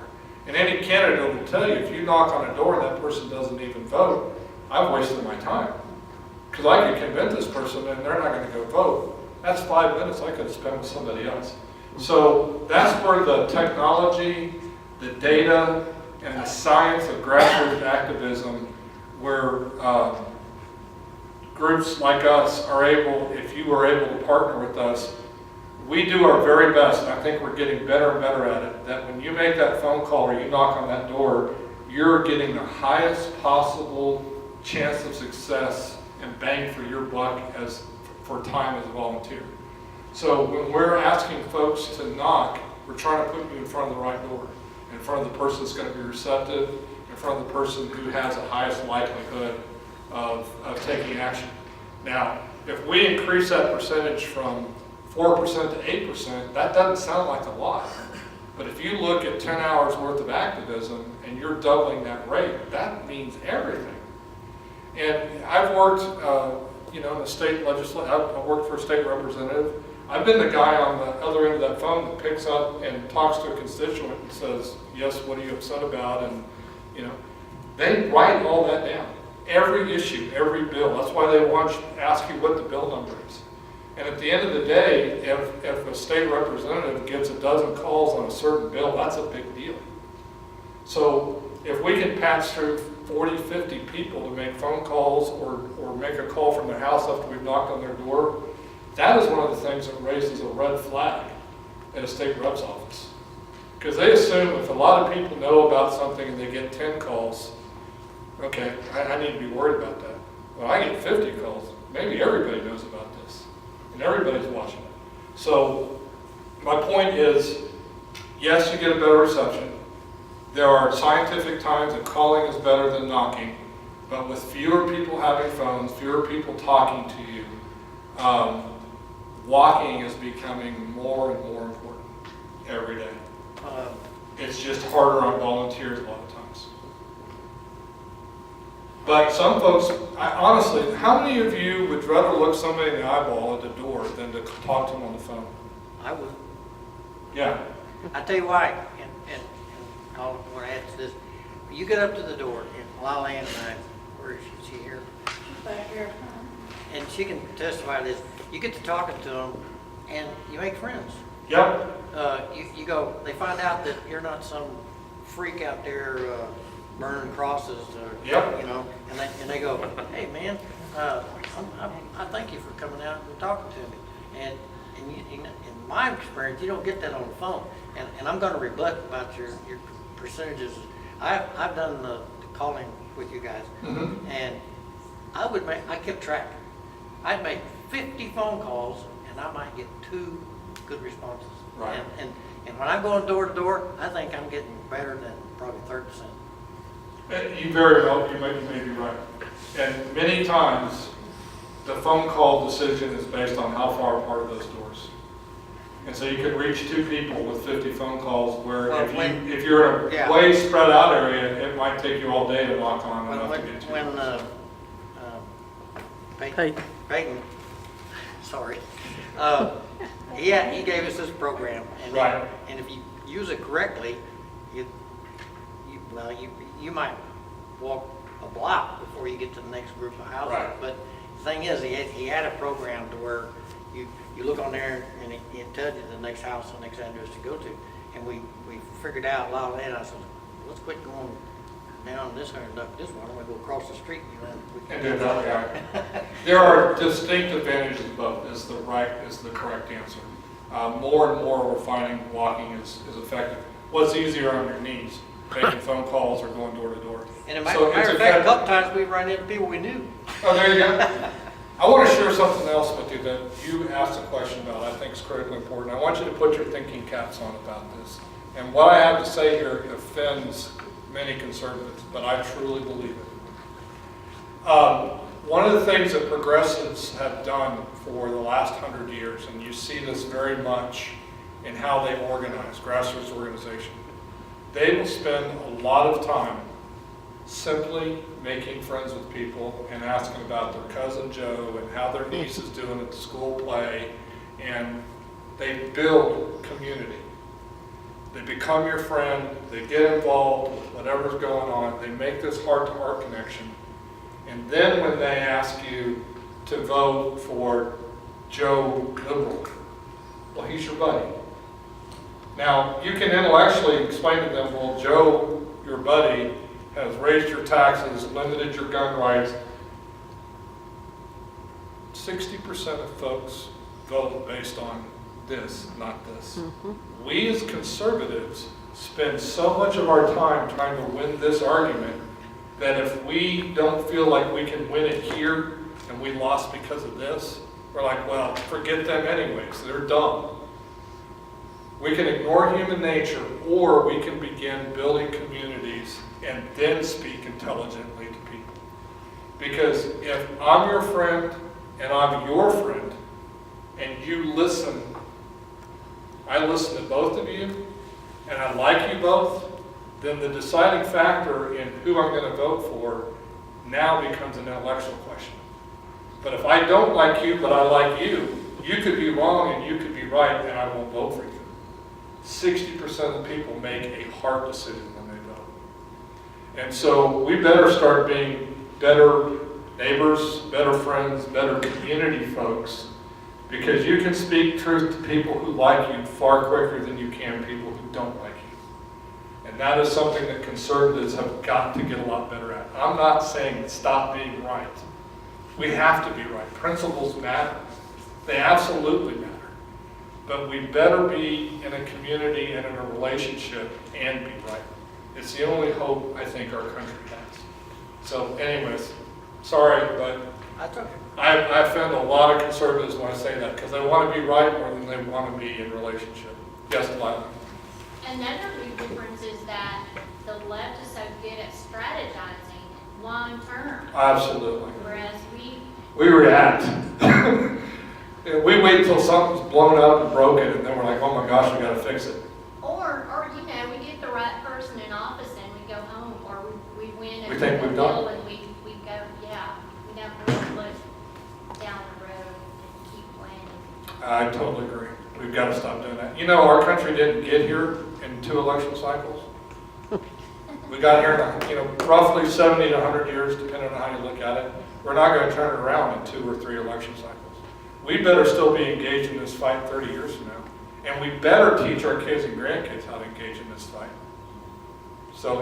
And any candidate will tell you, if you knock on a door and that person doesn't even vote, I've wasted my time. Because I could convince this person and they're not going to go vote. That's 5 minutes I could have spent with somebody else. So that's where the technology, the data, and the science of grassroots activism, where groups like us are able, if you are able to partner with us, we do our very best, and I think we're getting better and better at it, that when you make that phone call or you knock on that door, you're getting the highest possible chance of success and bang for your buck as for time as a volunteer. So when we're asking folks to knock, we're trying to put you in front of the right door, in front of the person that's going to be receptive, in front of the person who has the highest likelihood of taking action. Now, if we increase that percentage from 4% to 8%, that doesn't sound like a lot. But if you look at 10 hours worth of activism and you're doubling that rate, that means everything. And I've worked, in the state legislature, I've worked for a state representative. I've been the guy on the other end of that phone that picks up and talks to a constituent and says, yes, what are you upset about? And, they write all that down. Every issue, every bill. That's why they ask you what the bill number is. And at the end of the day, if a state representative gets a dozen calls on a certain bill, that's a big deal. So if we can patch through 40, 50 people to make phone calls or make a call from their house after we've knocked on their door, that is one of the things that raises a red flag at a state rep's office. Because they assume if a lot of people know about something and they get 10 calls, okay, I need to be worried about that. Well, I get 50 calls. Maybe everybody knows about this. And everybody's watching it. So my point is, yes, you get a better reception. There are scientific times that calling is better than knocking, but with fewer people having phones, fewer people talking to you, walking is becoming more and more important every day. It's just harder on volunteers a lot of times. But some folks, honestly, how many of you would rather look somebody in the eyeball at the door than to talk to them on the phone?
I would.
Yeah.
I tell you why, and I want to add to this. You get up to the door, and Lala and where is she? Is she here?
Back here.
And she can testify to this. You get to talking to them, and you make friends.
Yep.
You go, they find out that you're not some freak out there burning crosses,
Yep.
And they go, hey man, I thank you for coming out and talking to me. And in my experience, you don't get that on the phone. And I'm going to rebut about your percentages. I've done the calling with you guys, and I kept track. I'd make 50 phone calls, and I might get 2 good responses.
Right.
And when I'm going door to door, I think I'm getting better than probably 30%.
You very well, you may be right. And many times, the phone call decision is based on how far apart are those doors. And so you could reach 2 people with 50 phone calls, where
Well,
if you're in a
yeah.
way spread out area, it might take you all day to knock on enough to get to.
Peyton, sorry, he gave us this program, and
Right.
and if you use it correctly, you might walk a block before you get to the next group of houses.
Right.
But the thing is, he had a program to where you look on there and it tells you the next house, the next address to go to, and we figured out a lot of that. I said, let's quit going down this way and up this one. We go across the street
And do that, yeah. There are distinct advantages of both, is the correct answer. More and more we're finding walking is effective. What's easier on your knees? Making phone calls or going door to door.
And matter of fact, a couple times we run into people we knew.
Oh, there you go. I want to share something else with you that you asked a question about I think is critically important. I want you to put your thinking caps on about this. And what I have to say here offends many conservatives, but I truly believe it. One of the things that progressives have done for the last 100 years, and you see this very much in how they organize, grassroots organization, they will spend a lot of time simply making friends with people and asking about their cousin Joe and how their niece is doing at the school play, and they build community. They become your friend, they get involved with whatever's going on, they make this heart-to-heart connection, and then when they ask you to vote for Joe Liberal, well, he's your buddy. Now, you can intellectually explain to them, well, Joe, your buddy, has raised your taxes, limited your gun rights. 60% of folks vote based on this, not this. We as conservatives spend so much of our time trying to win this argument that if we don't feel like we can win it here and we lost because of this, we're like, well, forget them anyways, they're dumb. We can ignore human nature, or we can begin building communities and then speak intelligently to people. Because if I'm your friend and I'm your friend and you listen, I listen to both of you and I like you both, then the deciding factor in who I'm going to vote for now becomes an intellectual question. But if I don't like you but I like you, you could be wrong and you could be right and I won't vote for you. 60% of the people make a hard decision when they vote. And so we better start being better neighbors, better friends, better community folks, because you can speak truth to people who like you far quicker than you can people who don't like you. And that is something that conservatives have got to get a lot better at. I'm not saying stop being right. We have to be right. Principles matter. They absolutely matter. But we better be in a community and in a relationship and be right. It's the only hope I think our country has. So anyways, sorry, but
That's okay.
I offend a lot of conservatives when I say that, because they want to be right more than they want to be in relationship. Yes, Lila.
Another big difference is that the left is so good at strategizing long term,
Absolutely.
whereas
We react. We wait until something's blown up and broken, and then we're like, oh my gosh, we got to fix it.
or you know, we get the right person in office and we go home, or we win
We
a
think we've done
bill and we go, yeah, we don't really look down the road and keep planning.
I totally agree. We've got to stop doing that. You know, our country didn't get here in 2 election cycles. We got here in, roughly 70 to 100 years, depending on how you look at it. We're not going to turn it around in 2 or 3 election cycles. We better still be engaged in this fight 30 years from now. And we better teach our kids and grandkids how to engage in this fight. So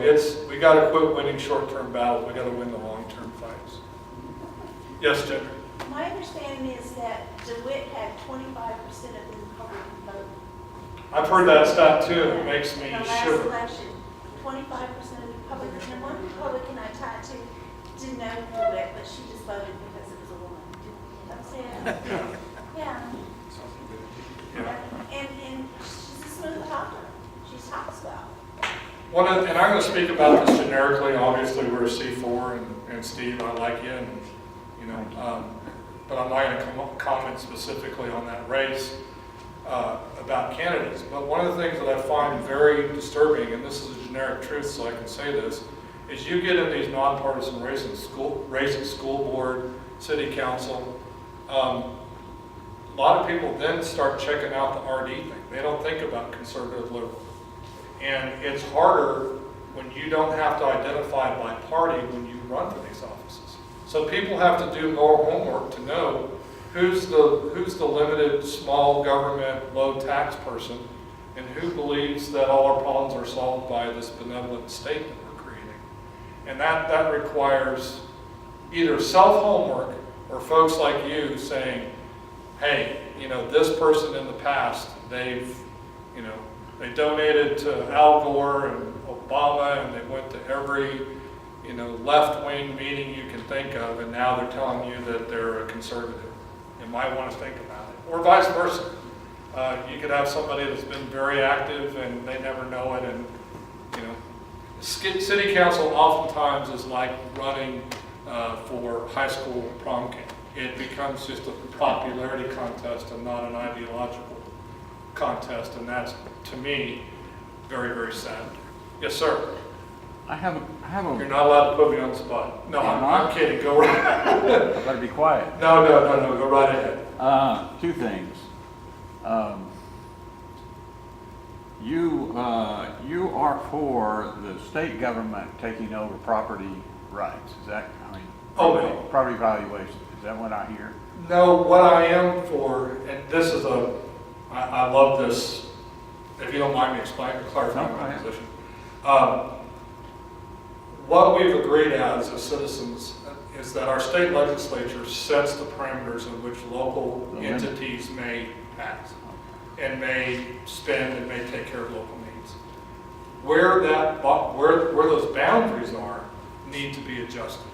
we got to quit winning short-term battles. We got to win the long-term fights. Yes, Jen?
My understanding is that DeWitt had 25% of the Republican vote.
I've heard that stat too, and it makes me
In the last
shiver.
election, 25% of the Republicans, and one Republican I talked to didn't know DeWitt, but she just voted because it was a woman. That's it. Yeah.
Yeah.
And she's a smooth talker. She talks well.
And I'm going to speak about this generically. Obviously, we're a C4, and Steve, I like you, and but I'm not going to comment specifically on that race. about candidates. But one of the things that I find very disturbing, and this is a generic truth, so I can say this, is you get in these nonpartisan races, school board, city council. A lot of people then start checking out the RD thing. They don't think about conservative liberal. And it's harder when you don't have to identify by party when you run for these offices. So people have to do more homework to know who's the limited, small government, low tax person, and who believes that all our problems are solved by this benevolent state that we're creating. And that requires either self-homework or folks like you saying, hey, this person in the past, they donated to Al Gore and Obama, and they went to every, left-wing meeting you can think of, and now they're telling you that they're a conservative. You might want to think about it. Or vice versa. You could have somebody that's been very active and they never know it, and, city council oftentimes is like running for high school prom camp. It becomes just a popularity contest and not an ideological contest, and that's, to me, very, very sad. Yes, sir.
I have a.
You're not allowed to put me on the spot. No, I'm kidding. Go right.
Better be quiet.
No. Go right ahead.
Two things. You are for the state government taking over property rights. Is that,
Oh, no.
Property valuation. Is that what I hear?
No, what I am for, and this is I love this, if you don't mind me clarifying
No,
my
go ahead.
position. What we've agreed as citizens is that our state legislature sets the parameters in which local entities may pass and may spend and may take care of local needs. Where those boundaries are need to be adjusted.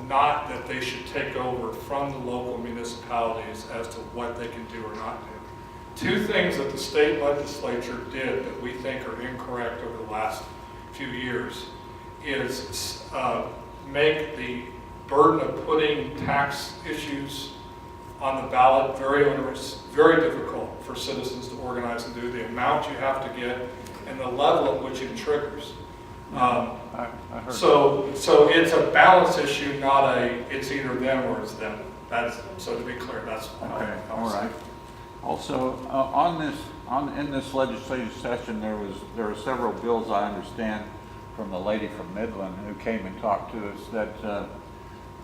Not that they should take over from the local municipalities as to what they can do or not do. Two things that the state legislature did that we think are incorrect over the last few years is make the burden of putting tax issues on the ballot very onerous, very difficult for citizens to organize and do, the amount you have to get and the level at which it triggers.
I heard
So it's a balance issue, not it's either them or it's them. So to be clear, that's
Okay, all right. Also, in this legislative session, there were several bills, I understand, from the lady from Midland who came and talked to us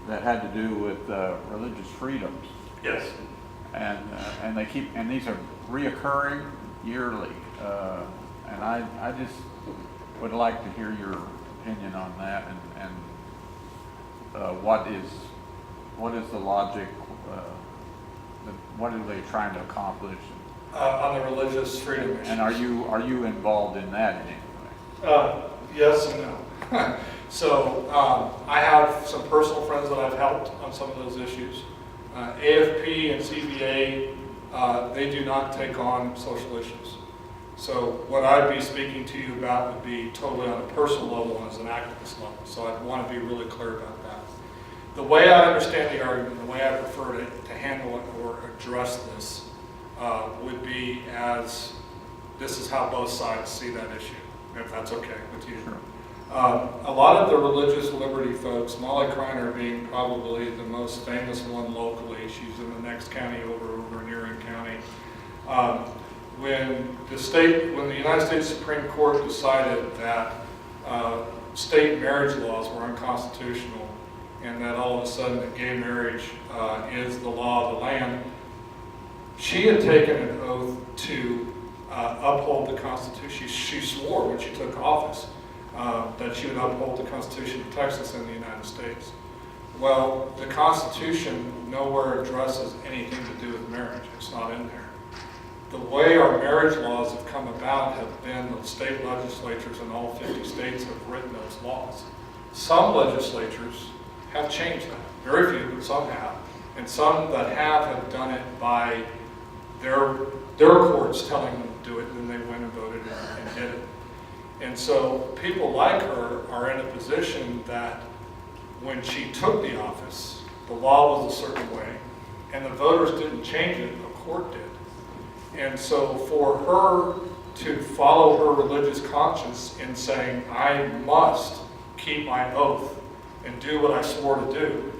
that had to do with religious freedoms,
Yes.
and these are reoccurring yearly, and I just would like to hear your opinion on that, and what is the logic. What are they trying to accomplish?
On the religious freedom issue.
And are you involved in that in any way?
Yes and no. So I have some personal friends that I've helped on some of those issues. AFP and CBA, they do not take on social issues. So what I'd be speaking to you about would be totally on a personal level and as an activist level. So I'd want to be really clear about that. The way I understand the argument, the way I prefer to handle it or address this would be as this is how both sides see that issue, if that's okay with you.
Sure.
A lot of the religious liberty folks, Molly Kreiner being probably the most famous one locally, she's in the next county over in Erie County. When the United States Supreme Court decided that state marriage laws were unconstitutional and that all of a sudden that gay marriage is the law of the land, she had taken an oath to uphold the Constitution. She swore when she took office that she would uphold the Constitution of Texas and the United States. Well, the Constitution nowhere addresses anything to do with marriage. It's not in there. The way our marriage laws have come about have been the state legislatures in all 50 states have written those laws. Some legislatures have changed that. Very few, but some have. And some that have done it by their courts telling them to do it, and then they went and voted and did it. And so people like her are in a position that when she took the office, the law was a certain way, and the voters didn't change it, the court did. And so for her to follow her religious conscience in saying, I must keep my oath and do what I swore to do,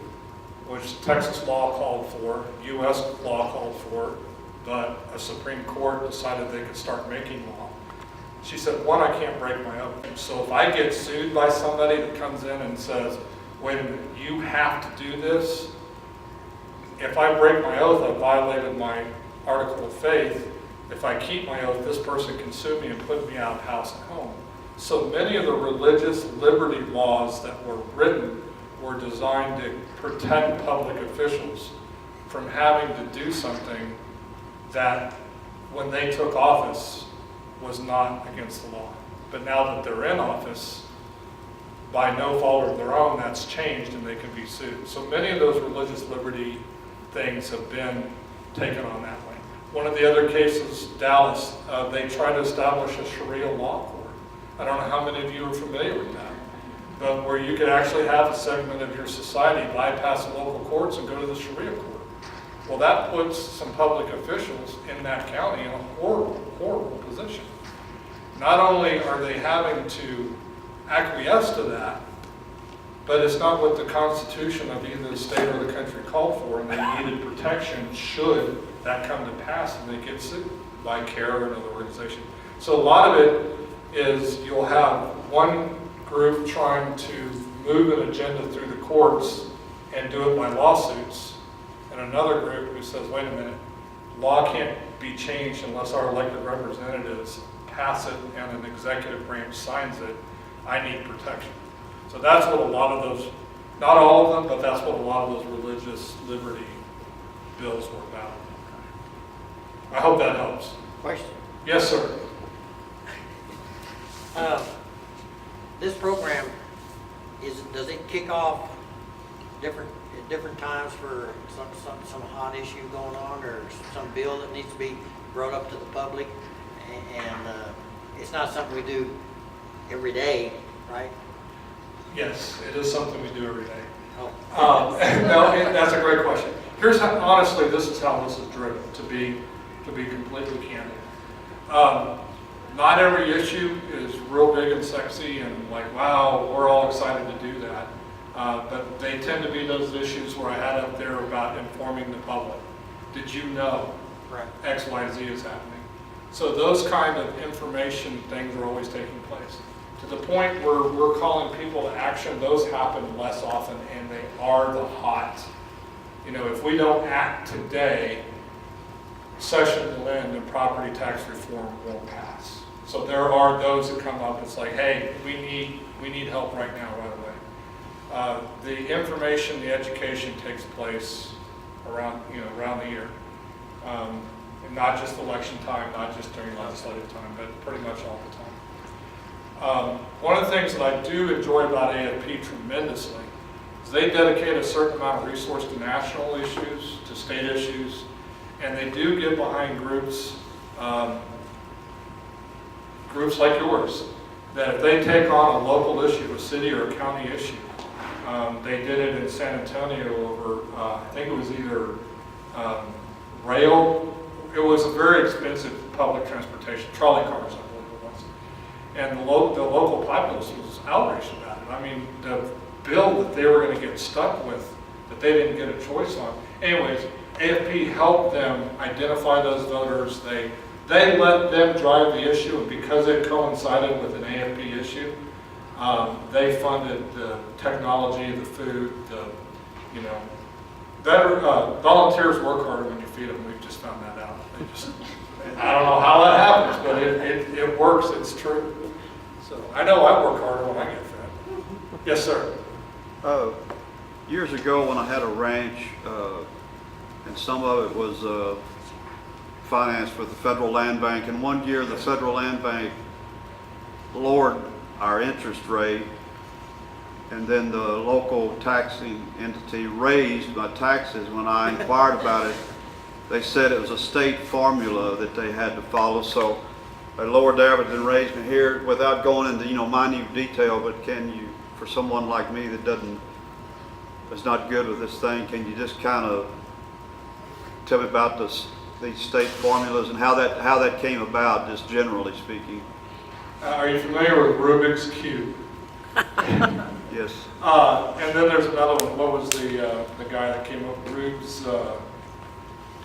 which Texas law called for, US law called for, but a Supreme Court decided they could start making law. She said, one, I can't break my oath. So if I get sued by somebody that comes in and says, wait a minute, you have to do this, if I break my oath, I violated my article of faith. If I keep my oath, this person can sue me and put me out of house and home. So many of the religious liberty laws that were written were designed to protect public officials from having to do something that, when they took office, was not against the law. But now that they're in office, by no fault of their own, that's changed and they can be sued. So many of those religious liberty things have been taken on that way. One of the other cases, Dallas, they tried to establish a Sharia law court. I don't know how many of you are familiar with that, but where you could actually have a segment of your society bypass the local courts and go to the Sharia court. Well, that puts some public officials in that county in a horrible, horrible position. Not only are they having to acquiesce to that, but it's not what the Constitution of either the state or the country called for, and they needed protection should that come to pass and they get sued by CARE or another organization. So a lot of it is you'll have one group trying to move an agenda through the courts and do it by lawsuits, and another group who says, wait a minute, law can't be changed unless our elected representatives pass it and an executive branch signs it. I need protection. So that's what a lot of those, not all of them, but that's what a lot of those religious liberty bills were about. I hope that helps.
Question.
Yes, sir.
This program, does it kick off at different times for some hot issue going on or some bill that needs to be brought up to the public? And it's not something we do every day, right?
Yes, it is something we do every day.
Oh.
No, that's a great question. Here's how, honestly, this is how this is driven, to be completely candid. Not every issue is real big and sexy and like, wow, we're all excited to do that. But they tend to be those issues where I had up there about informing the public. Did you know X, Y, Z is happening? So those kind of information things are always taking place. To the point where we're calling people to action, those happen less often and they are the hot. You know, if we don't act today, session will end and property tax reform won't pass. So there are those that come up, it's like, hey, we need help right now, right away. The information, the education takes place around the year. And not just election time, not just during legislative time, but pretty much all the time. One of the things that I do enjoy about AFP tremendously is they dedicate a certain amount of resource to national issues, to state issues, and they do get behind groups like yours, that if they take on a local issue, a city or a county issue, they did it in San Antonio over, I think it was either rail. It was a very expensive public transportation, trolley cars, I believe it was. And the local populace was outraged about it. I mean, the bill that they were going to get stuck with, that they didn't get a choice on. Anyways, AFP helped them identify those voters. They let them drive the issue, and because it coincided with an AFP issue, they funded the technology, the food, volunteers work harder when you feed them. We've just found that out. I don't know how that happens, but it works. It's true. So I know I work harder when I get fed. Yes, sir.
Years ago when I had a ranch, and some of it was financed with the Federal Land Bank, and one year the Federal Land Bank lowered our interest rate, and then the local taxing entity raised my taxes. When I inquired about it, they said it was a state formula that they had to follow, so they lowered there but then raised it here. Without going into minute detail, but can you, for someone like me that is not good with this thing, can you just kind of tell me about these state formulas and how that came about, just generally speaking.
Are you familiar with Rubik's Cube?
Yes.
And then there's another one. What was the guy that came up with Rubik's,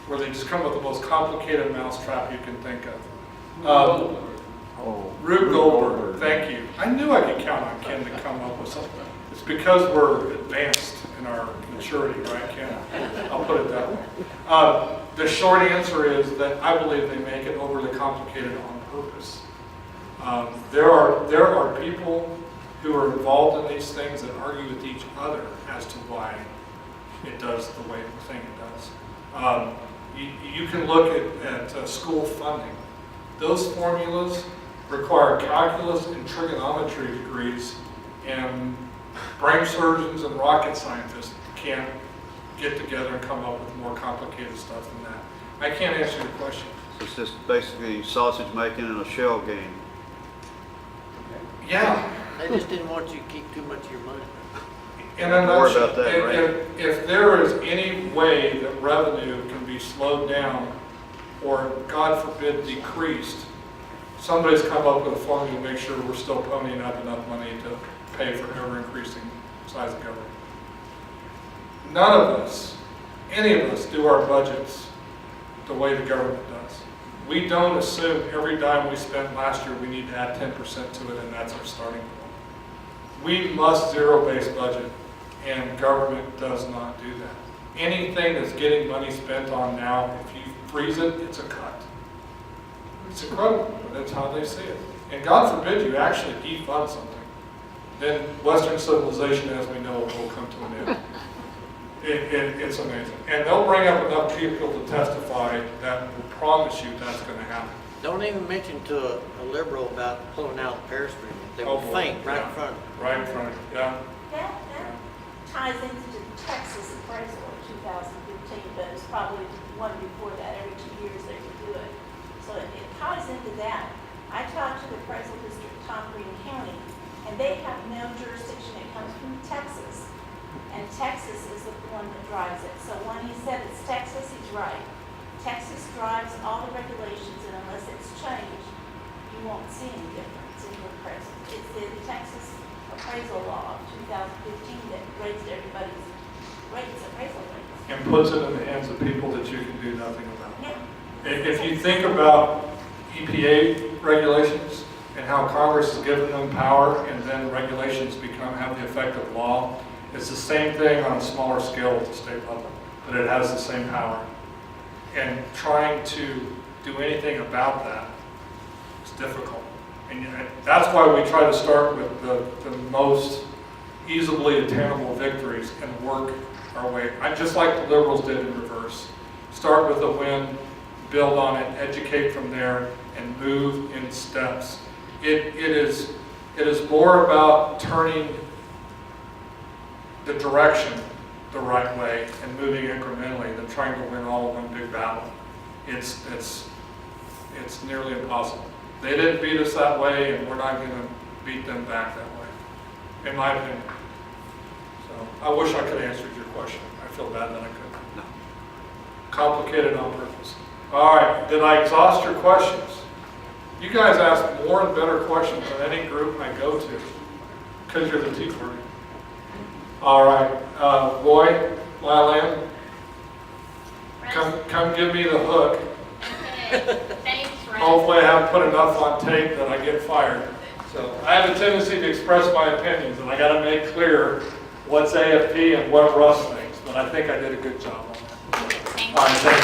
where they just come up with the most complicated mousetrap you can think of? Rube Goldberg. Thank you. I knew I could count on Ken to come up with something. It's because we're advanced in our maturity, right, Ken? I'll put it that way. The short answer is that I believe they make it overly complicated on purpose. There are people who are involved in these things that argue with each other as to why it does the way the thing it does. You can look at school funding. Those formulas require calculus and trigonometry degrees, and brain surgeons and rocket scientists can't get together and come up with more complicated stuff than that. I can't answer your question.
So it's just basically sausage making in a shell game.
Yeah.
They just didn't want you to keep too much of your money.
In a
Don't worry
nutshell,
about that, right?
if there is any way that revenue can be slowed down or, God forbid, decreased, somebody's come up with a formula to make sure we're still ponying up enough money to pay for ever-increasing size of government. None of us, any of us, do our budgets the way the government does. We don't assume every dime we spent last year we need to add 10% to it, and that's our starting point. We must zero-base budget, and government does not do that. Anything that's getting money spent on now, if you freeze it, it's a cut. It's incredible, but that's how they see it. And God forbid you actually defund something, then Western civilization as we know it will come to an end. It's amazing. And they'll bring up enough people to testify that will promise you that's going to happen.
Don't even mention to a liberal about pulling out the Paris Agreement. They will faint right in front of you.
Right in front of you, yeah.
That ties into the Texas appraisal of 2015, but it's probably one before that. Every 2 years they would do it. So it ties into that. I talked to the appraisal district of Tom Green County, and they have no jurisdiction. It comes from Texas, and Texas is the one that drives it. So when he said it's Texas, he's right. Texas drives all the regulations, and unless it's changed, you won't see any difference in the appraisal. It's the Texas appraisal law of 2015 that raised everybody's appraisal rates.
And puts it in the hands of people that you can do nothing about.
Yeah.
If you think about EPA regulations and how Congress has given them power and then regulations have the effect of law, it's the same thing on a smaller scale with the state level, but it has the same power. And trying to do anything about that is difficult. And that's why we try to start with the most easily attainable victories and work our way. Just like the liberals did in reverse. Start with a win, build on it, educate from there, and move in steps. It is more about turning the direction the right way and moving incrementally than trying to win all in one big battle. It's nearly impossible. They didn't beat us that way, and we're not going to beat them back that way, in my opinion. So I wish I could have answered your question. I feel bad that I couldn't.
No.
Complicated on purpose. All right, did I exhaust your questions? You guys ask more and better questions than any group I go to, because you're the Tea Party. All right, Roy, Lylan, come give me the hook.
Okay, thanks, Russ.
Hopefully I haven't put enough on tape that I get fired. So I have a tendency to express my opinions, and I got to make clear what's AFP and what Russ thinks, but I think I did a good job on that.
Thanks.
All right, thank you.